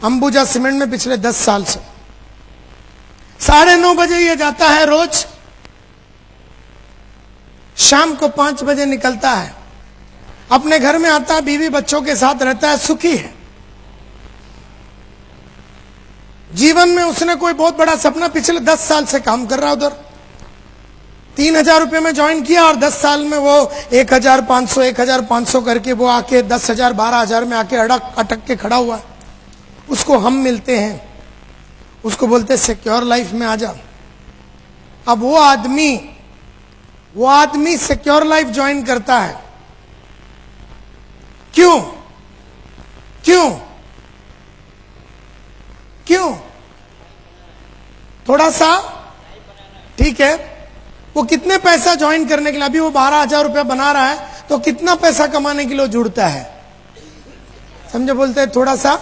अंबुजा सीमेंट में पिछले 10 साल से। 9:30 बजे ये जाता है रोज, शाम को 5 बजे निकलता है, अपने घर में आता है, बीवी बच्चों के साथ रहता है, सुखी है। जीवन में उसने कोई बहुत बड़ा सपना पिछले 10 साल से काम कर रहा है उधर, 3,000 रुपये में ज्वाइन किया और 10 साल में वो 1,500 करके वो आके 10,000 12,000 में आके अटक के खड़ा हुआ है। उसको हम मिलते हैं, उसको बोलते सिक्योर लाइफ में आ जा। अब वो आदमी सिक्योर लाइफ ज्वाइन करता है। क्यों? थोड़ा सा ठीक है, वो कितने पैसा ज्वाइन करने के लिए, अभी वो 12,000 रुपया बना रहा है, तो कितना पैसा कमाने के लिए जुड़ता है? समझे? बोलते हैं थोड़ा सा।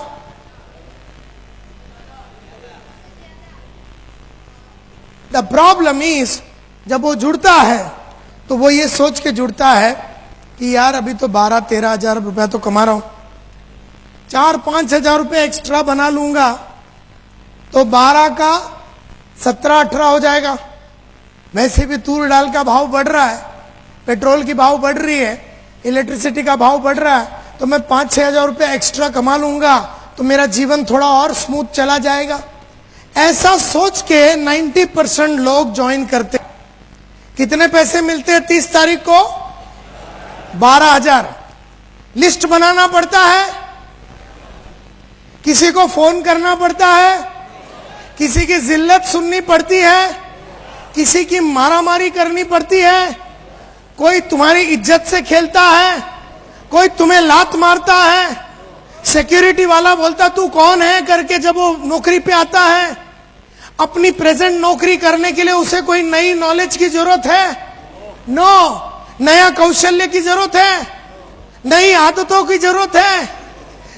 द प्रॉब्लम इज, जब वो जुड़ता है तो वो ये सोच के जुड़ता है कि यार अभी तो 12-13 हजार रुपया तो कमा रहा हूं, 4-5 हजार रुपये एक्स्ट्रा बना लूंगा तो 12 का 17-18 हो जाएगा। वैसे भी तूर दाल का भाव बढ़ रहा है, पेट्रोल की भाव बढ़ रही है, इलेक्ट्रिसिटी का भाव बढ़ रहा है, तो मैं 5-6 हजार रुपये एक्स्ट्रा कमा लूंगा तो मेरा जीवन थोड़ा और स्मूथ चला जाएगा। ऐसा सोच के 90% लोग ज्वाइन करते। कितने पैसे मिलते हैं 30 तारीख को? 12,000। लिस्ट बनाना पड़ता है, किसी को फोन करना पड़ता है, किसी की जिल्लत सुननी पड़ती है, किसी की मारामारी करनी पड़ती है, कोई तुम्हारी इज्जत से खेलता है, कोई तुम्हें लात मारता है, सिक्योरिटी वाला बोलता तू कौन है करके जब वो नौकरी पे आता है। अपनी प्रेजेंट नौकरी करने के लिए उसे कोई नई नॉलेज की जरूरत है? नो। नया कौशल्य की जरूरत है, नई आदतों की जरूरत है,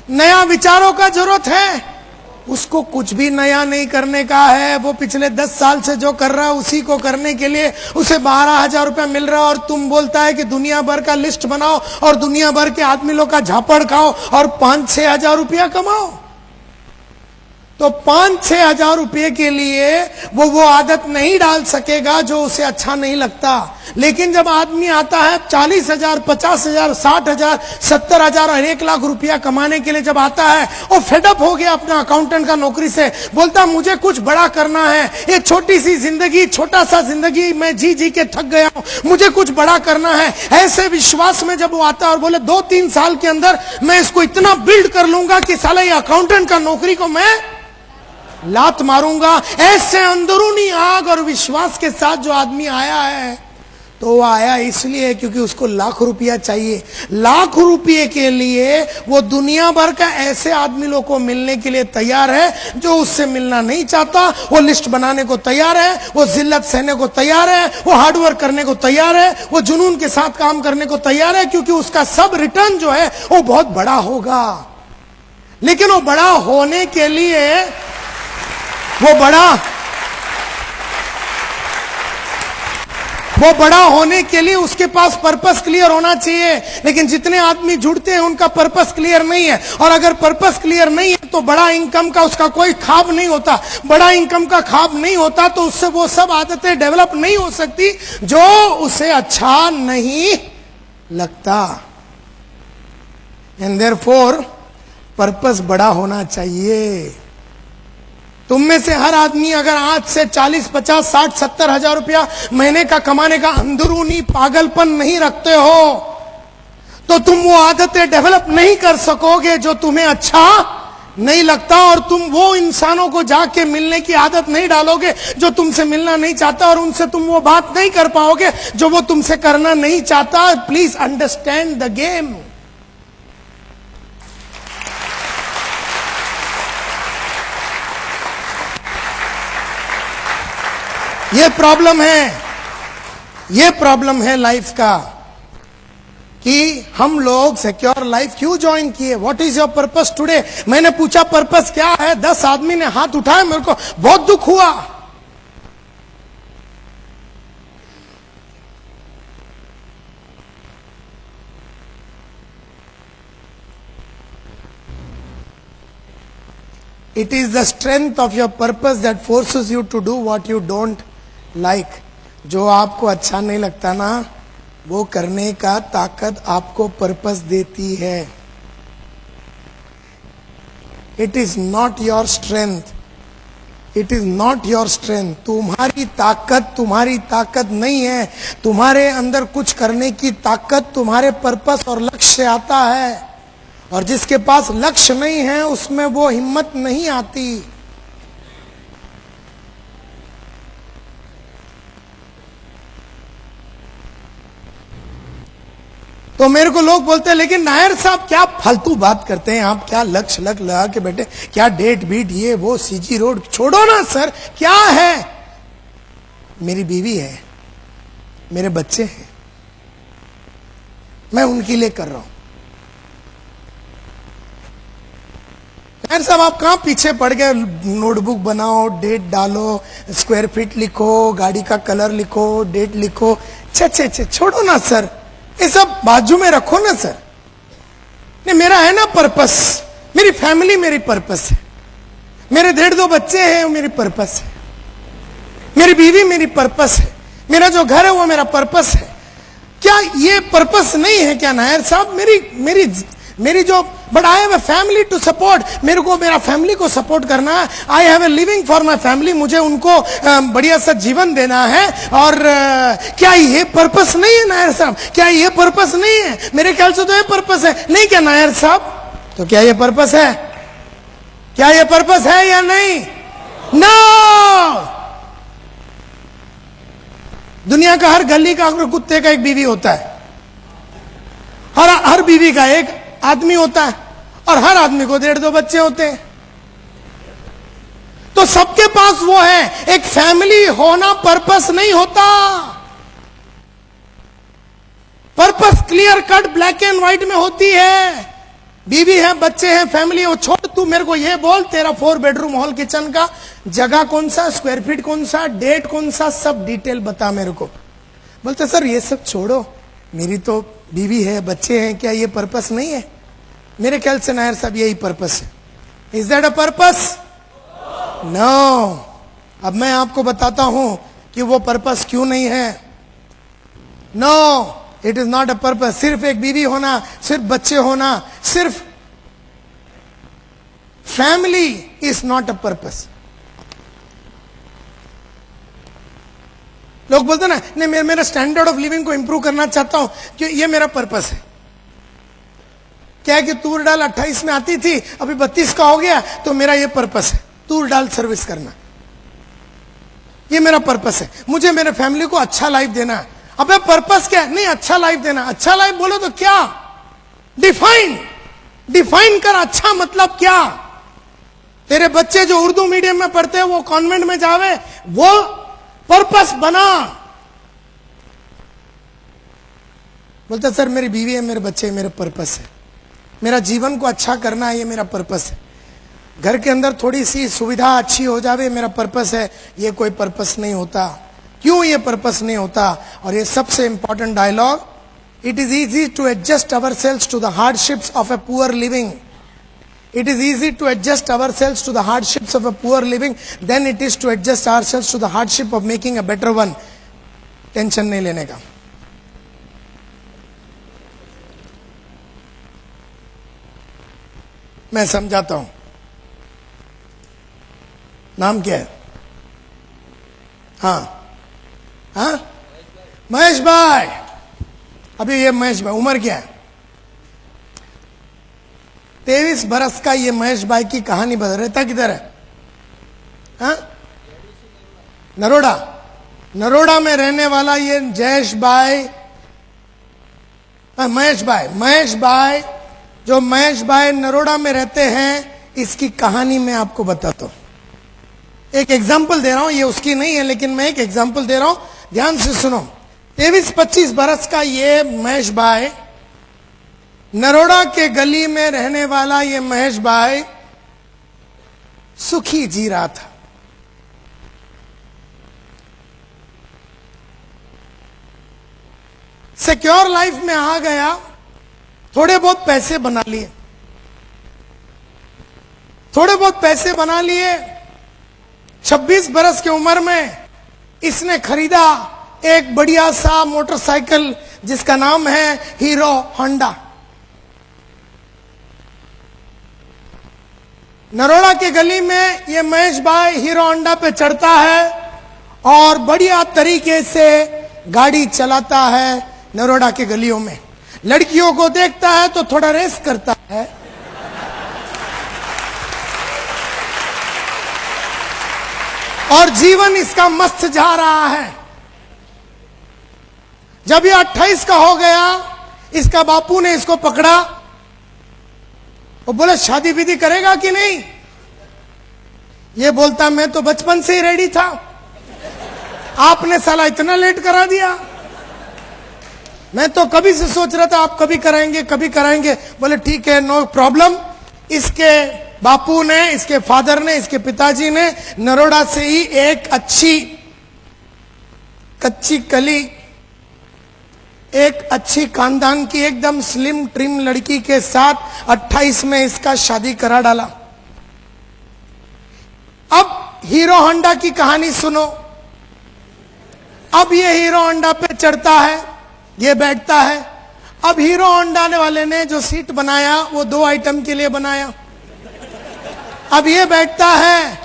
नया विचारों का जरूरत है। उसको कुछ भी नया नहीं करने का है, वो पिछले 10 साल से जो कर रहा है उसी को करने के लिए उसे 12,000 रुपया मिल रहा है, और तुम बोलता है कि दुनिया भर का लिस्ट बनाओ और दुनिया भर के आदमी लोग का झापड़ खाओ और 5-6 हजार रुपया कमाओ। तो 5-6 हजार रुपये के लिए वो आदत नहीं डाल सकेगा जो उसे अच्छा नहीं लगता। लेकिन जब आदमी आता है 40,000, 50,000, 60,000, 70,000 और 1 लाख रुपया कमाने के लिए जब आता है, वो फेडअप हो गया अपना अकाउंटेंट का नौकरी से, बोलता मुझे कुछ बड़ा करना है, ये छोटी सी जिंदगी, छोटा सा जिंदगी मैं जी के थक गया हूं, मुझे कुछ बड़ा करना है। ऐसे विश्वास में जब वो आता है और बोले 2-3 साल के अंदर मैं इसको इतना बिल्ड कर लूंगा कि साला ये अकाउंटेंट का नौकरी को मैं लात मारूंगा, ऐसे अंदरूनी आग और विश्वास के साथ जो आदमी आया है, तो वो आया इसलिए क्योंकि उसको लाख रुपया चाहिए। लाख रुपये के लिए वो दुनिया भर का ऐसे आदमी लोग को मिलने के लिए तैयार है जो उससे मिलना नहीं चाहता। वो लिस्ट बनाने को तैयार है, वो जिल्लत सहने को तैयार है, वो हार्डवर्क करने को तैयार है, वो जुनून के साथ काम करने को तैयार है, क्योंकि उसका सब रिटर्न जो है वो बहुत बड़ा होगा। लेकिन वो बड़ा होने के लिए वो बड़ा होने के लिए उसके पास पर्पस क्लियर होना चाहिए। लेकिन जितने आदमी जुड़ते हैं उनका पर्पस क्लियर नहीं है, और अगर पर्पस क्लियर नहीं है तो बड़ा इनकम का उसका कोई ख्वाब नहीं होता। बड़ा इनकम का ख्वाब नहीं होता तो उससे वो सब आदतें डेवलप नहीं हो सकती जो उसे अच्छा नहीं लगता। एंड देयरफॉर पर्पस बड़ा होना चाहिए। तुम में से हर आदमी अगर आज से 40, 50, 60, 70 हजार रुपया महीने का कमाने का अंदरूनी पागलपन नहीं रखते हो तो तुम वो आदतें डेवलप नहीं कर सकोगे जो तुम्हें अच्छा नहीं लगता, और तुम वो इंसानों को जाके मिलने की आदत नहीं डालोगे जो तुमसे मिलना नहीं चाहता, और उनसे तुम वो बात नहीं कर पाओगे जो वो तुमसे करना नहीं चाहता। Please understand the game. ये प्रॉब्लम है लाइफ का कि हम लोग सिक्योर लाइफ क्यों ज्वाइन किए। What is your purpose today? मैंने पूछा पर्पस क्या है, 10 आदमी ने हाथ उठाया, मेरे को बहुत दुख हुआ। It is the strength of your purpose that forces you to do what you don't like. जो आपको अच्छा नहीं लगता ना, वो करने का ताकत आपको पर्पस देती है। It is not your strength, it is not your strength. तुम्हारी ताकत नहीं है। तुम्हारे अंदर कुछ करने की ताकत तुम्हारे पर्पस और लक्ष्य से आता है, और जिसके पास लक्ष्य नहीं है उसमें वो हिम्मत नहीं आती। तो मेरे को लोग बोलते हैं, लेकिन नायर साहब क्या फालतू बात करते हैं आप, क्या लक्ष्य लगा के बैठे, क्या डेट बीट ये वो सीजी रोड, छोड़ो ना सर। क्या है? मेरी बीवी है, मेरे बच्चे हैं, मैं उनके लिए कर रहा हूं। नायर साहब आप कहां पीछे पड़ गए? नोटबुक बनाओ, डेट डालो, स्क्वायर फीट लिखो, गाड़ी का कलर लिखो, डेट लिखो। छे छोड़ो ना सर, ये सब बाजू में रखो ना सर। नहीं, मेरा है ना पर्पस, मेरी फैमिली मेरी पर्पस है, मेरे 1.5-2 बच्चे हैं वो मेरी पर्पस है, मेरी बीवी मेरी पर्पस है, मेरा जो घर है वो मेरा पर्पस है। क्या ये पर्पस नहीं है क्या नायर साहब? मेरी जो, but I have a family to support. मेरे को मेरा फैमिली को सपोर्ट करना है। I have a living for my family, मुझे उनको बढ़िया सा जीवन देना है। और क्या ये पर्पस नहीं है नायर साहब? क्या ये पर्पस नहीं है? मेरे ख्याल से तो ये पर्पस है। नहीं क्या नायर साहब? तो क्या ये पर्पस है? क्या ये पर्पस है या नहीं? नो। दुनिया का हर गली का कुत्ते का एक बीवी होता है, हर बीवी का एक आदमी होता है, और हर आदमी को 1.5-2 बच्चे होते हैं। तो सबके पास वो है। एक फैमिली होना पर्पस नहीं होता। Purpose clear cut black and white में होती है। बीवी है, बच्चे हैं, फैमिली हो। छोड़, तू मेरे को ये बोल, तेरा 4 बेडरूम हॉल किचन का जगह कौन सा, स्क्वायर फीट कौन सा, डेट कौन सा, सब डिटेल बता मेरे को। बोलते सर ये सब छोड़ो, मेरी तो बीवी है, बच्चे हैं, क्या ये पर्पस नहीं है? मेरे ख्याल से नायर साहब यही पर्पस है। Is that a purpose? No. अब मैं आपको बताता हूं कि वो पर्पस क्यों नहीं है। No, it is not a purpose. सिर्फ एक बीवी होना, सिर्फ बच्चे होना, सिर्फ family is not a purpose. लोग बोलते ना, नहीं मैं मेरा स्टैंडर्ड ऑफ लिविंग को इंप्रूव करना चाहता हूं, कि ये मेरा पर्पस है। क्या है कि तूर डाल 28 में आती थी, अभी 32 का हो गया, तो मेरा ये पर्पस है, तूर डाल सर्विस करना, ये मेरा पर्पस है। मुझे मेरे फैमिली को अच्छा लाइफ देना है। अबे पर्पस क्या है? नहीं, अच्छा लाइफ देना। अच्छा लाइफ बोलो तो क्या? डिफाइन कर। अच्छा मतलब क्या? तेरे बच्चे जो उर्दू मीडियम में पढ़ते हैं वो कॉन्वेंट में जावे, वो पर्पस बना। बोलते सर मेरी बीवी है, मेरे बच्चे, मेरे पर्पस है, मेरा जीवन को अच्छा करना है, ये मेरा पर्पस है। घर के अंदर थोड़ी सी सुविधा अच्छी हो जावे, मेरा पर्पस है। ये कोई पर्पस नहीं होता। क्यों ये पर्पस नहीं होता? और ये सबसे important dialogue, it is easy to adjust ourselves to the hardships of a poor living. It is easy to adjust ourselves to the hardships of a poor living than it is to adjust ourselves to the hardship of making a better one. Tension नहीं लेने का। मैं समझाता हूं। नाम क्या है? हाँ, महेश भाई। अभी ये महेश भाई, उम्र क्या है? 23 बरस का ये महेश भाई की कहानी बदल। रहता किधर है? हाँ, नरोड़ा में रहने वाला ये जयेश भाई, महेश भाई, जो महेश भाई नरोड़ा में रहते हैं, इसकी कहानी मैं आपको बताता हूं। एक एग्जाम्पल दे रहा हूं, ये उसकी नहीं है, लेकिन मैं एक एग्जाम्पल दे रहा हूं, ध्यान से सुनो। 23-25 बरस का ये महेश भाई, नरोड़ा के गली में रहने वाला ये महेश भाई सुखी जी रहा था। सिक्योर लाइफ में आ गया, थोड़े बहुत पैसे बना लिए, 26 बरस की उम्र में इसने खरीदा एक बढ़िया सा मोटरसाइकिल जिसका नाम है हीरो होंडा। नरोड़ा के गली में ये महेश भाई हीरो होंडा पे चढ़ता है और बढ़िया तरीके से गाड़ी चलाता है। नरोड़ा के गलियों में लड़कियों को देखता है तो थोड़ा रेस करता है, और जीवन इसका मस्त जा रहा है। जब ये 28 का हो गया, इसका बापू ने इसको पकड़ा। वो बोले शादी विधि करेगा कि नहीं? ये बोलता मैं तो बचपन से ही रेडी था, आपने साला इतना लेट करा दिया। मैं तो कभी से सोच रहा था आप कभी कराएंगे कभी कराएंगे। बोले ठीक है, नो प्रॉब्लम। इसके बापू ने, इसके फादर ने, इसके पिताजी ने नरोड़ा से ही एक अच्छी कच्ची कली, एक अच्छी खानदान की एकदम स्लिम ट्रिम लड़की के साथ 28 में इसका शादी करा डाला। अब हीरो होंडा की कहानी सुनो। अब ये हीरो होंडा पे चढ़ता है, ये बैठता है। अब हीरो होंडा वाले ने जो सीट बनाया वो 2 आइटम के लिए बनाया। अब ये बैठता है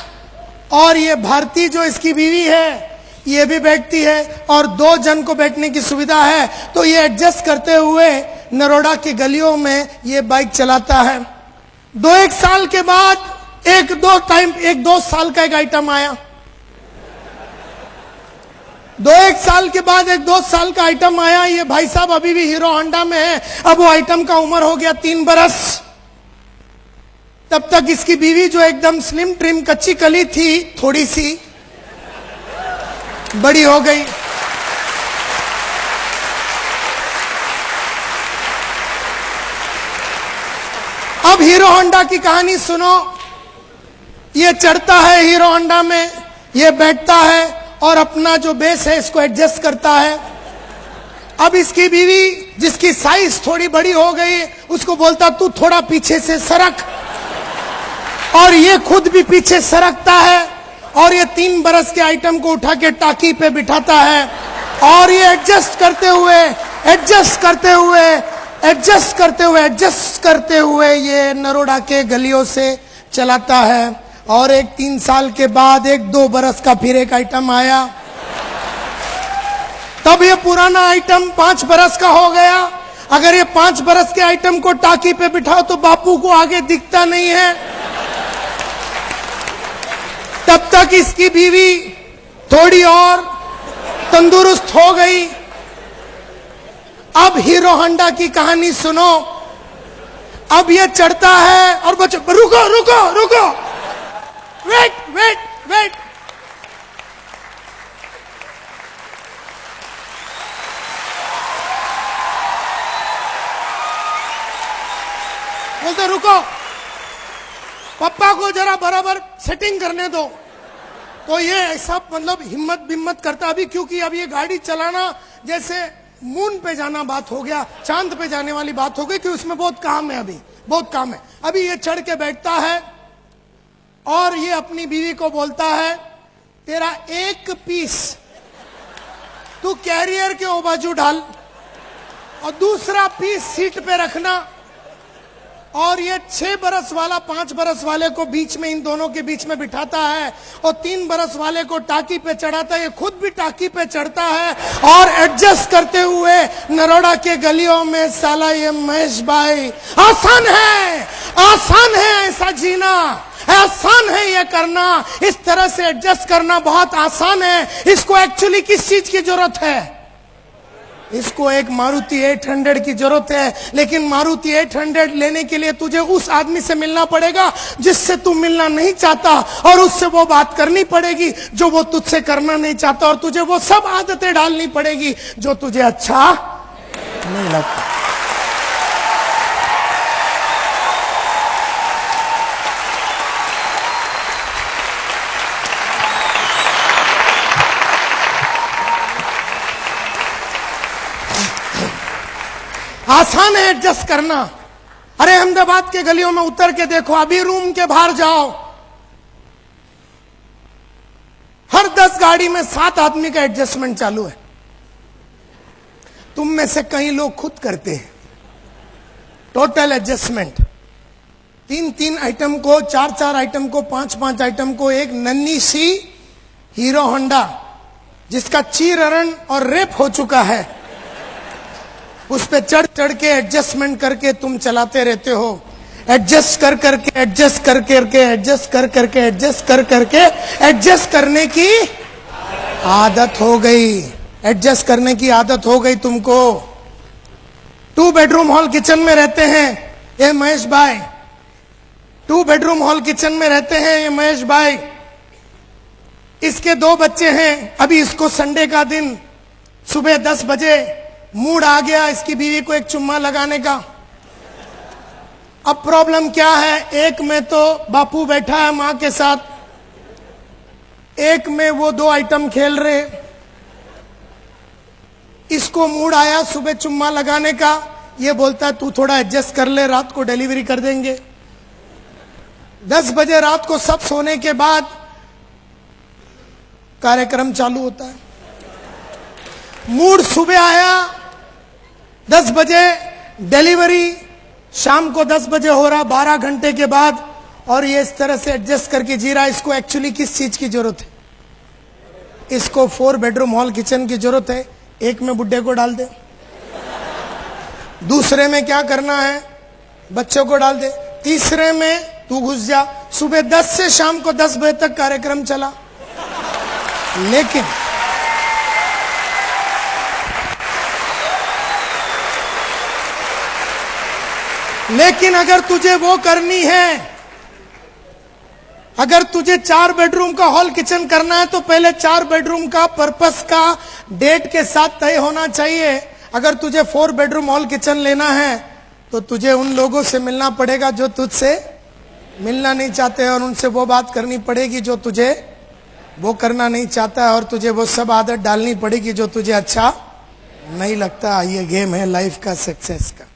और ये भारती जो इसकी बीवी है ये भी बैठती है, और 2 जन को बैठने की सुविधा है। तो ये एडजस्ट करते हुए नरोड़ा के गलियों में ये बाइक चलाता है। 2-1 साल के बाद एक दो साल का एक आइटम आया। 2-1 साल के बाद एक 2 साल का आइटम आया। ये भाई साहब अभी भी हीरो होंडा में है। अब वो आइटम का उम्र हो गया 3 बरस। तब तक इसकी बीवी जो एकदम स्लिम ट्रिम कच्ची कली थी, थोड़ी सी बड़ी हो गई। अब हीरो होंडा की कहानी सुनो। ये चढ़ता है हीरो होंडा में, ये बैठता है और अपना जो बेस है इसको एडजस्ट करता है। अब इसकी बीवी जिसकी साइज थोड़ी बड़ी हो गई, उसको बोलता तू थोड़ा पीछे से सरक, और ये खुद भी पीछे सरकता है, और ये 3 बरस के आइटम को उठा के टाकी पे बिठाता है, और ये एडजस्ट करते हुए ये नरोड़ा के गलियों से चलाता है। और एक 3 साल के बाद एक 2 बरस का फिर एक आइटम आया। तब ये पुराना आइटम 5 बरस का हो गया। अगर ये 5 बरस के आइटम को टाकी पे बिठाओ तो बापू को आगे दिखता नहीं है। तब तक इसकी बीवी थोड़ी और तंदुरुस्त हो गई। अब हीरो होंडा की कहानी सुनो। अब ये चढ़ता है और बच्चों रुको रुको रुको, वेट वेट वेट। बोलते रुको, पापा को जरा बराबर सेटिंग करने दो। तो ये ऐसा मतलब हिम्मत करता अभी, क्योंकि अब ये गाड़ी चलाना जैसे मून पे जाना बात हो गया, चांद पे जाने वाली बात हो गई, कि उसमें बहुत काम है, अभी बहुत काम है। अभी ये चढ़ के बैठता है और ये अपनी बीवी को बोलता है तेरा एक पीस तू कैरियर के ओ बाजू डाल और दूसरा पीस सीट पे रखना, और ये 6 बरस वाला 5 बरस वाले को बीच में, इन दोनों के बीच में बिठाता है, और 3 बरस वाले को टाकी पे चढ़ाता है। ये खुद भी टाकी पे चढ़ता है और एडजस्ट करते हुए नरोड़ा के गलियों में। साला ये महेश भाई, आसान है ऐसा जीना, आसान है ये करना, इस तरह से एडजस्ट करना बहुत आसान है। इसको एक्चुअली किस चीज की जरूरत है? इसको एक मारुति 800 की जरूरत है, लेकिन मारुति 800 लेने के लिए तुझे उस आदमी से मिलना पड़ेगा जिससे तू मिलना नहीं चाहता, और उससे वो बात करनी पड़ेगी जो वो तुझसे करना नहीं चाहता, और तुझे वो सब आदतें डालनी पड़ेगी जो तुझे अच्छा नहीं लगता। आसान है एडजस्ट करना। अरे अहमदाबाद के गलियों में उतर के देखो, अभी रूम के बाहर जाओ, हर 10 गाड़ी में 7 आदमी का एडजस्टमेंट चालू है। तुम में से कई लोग खुद करते हैं टोटल एडजस्टमेंट। 3-3 आइटम को, 4-4 आइटम को, 5-5 आइटम को एक नन्ही सी हीरो होंडा जिसका चीरहरण और रेप हो चुका है, उस पे चढ़ चढ़ के एडजस्टमेंट करके तुम चलाते रहते हो। एडजस्ट कर करके, एडजस्ट कर करके, एडजस्ट कर करके, एडजस्ट कर करके, एडजस्ट करने की आदत हो गई। एडजस्ट करने की आदत हो गई तुमको। 2 बेडरूम हॉल किचन में रहते हैं ये महेश भाई, 2 बेडरूम हॉल किचन में रहते हैं ये महेश भाई। इसके 2 बच्चे हैं। अभी इसको संडे का दिन सुबह 10 बजे मूड आ गया इसकी बीवी को एक चुम्मा लगाने का। अब प्रॉब्लम क्या है, एक में तो बापू बैठा है मां के साथ, एक में वो 2 आइटम खेल रहे। इसको मूड आया सुबह चुम्मा लगाने का, ये बोलता है तू थोड़ा एडजस्ट कर ले, रात को डिलीवरी कर देंगे। 10 बजे रात को सब सोने के बाद कार्यक्रम चालू होता है। मूड सुबह आया 10 बजे, डिलीवरी शाम को 10 बजे हो रहा, 12 घंटे के बाद, और ये इस तरह से एडजस्ट करके जी रहा। इसको एक्चुअली किस चीज की जरूरत है? इसको 4 बेडरूम हॉल किचन की जरूरत है। एक में बुड्ढे को डाल दे, दूसरे में क्या करना है बच्चों को डाल दे, तीसरे में तू घुस जा। सुबह 10 से शाम को 10 बजे तक कार्यक्रम चला। लेकिन अगर तुझे वो करनी है, अगर तुझे 4 बेडरूम का हॉल किचन करना है तो पहले 4 बेडरूम का पर्पस का डेट के साथ तय होना चाहिए। अगर तुझे 4 बेडरूम हॉल किचन लेना है तो तुझे उन लोगों से मिलना पड़ेगा जो तुझसे मिलना नहीं चाहते, और उनसे वो बात करनी पड़ेगी जो तुझे वो करना नहीं चाहता है, और तुझे वो सब आदत डालनी पड़ेगी जो तुझे अच्छा नहीं लगता। ये गेम है लाइफ का, सक्सेस का।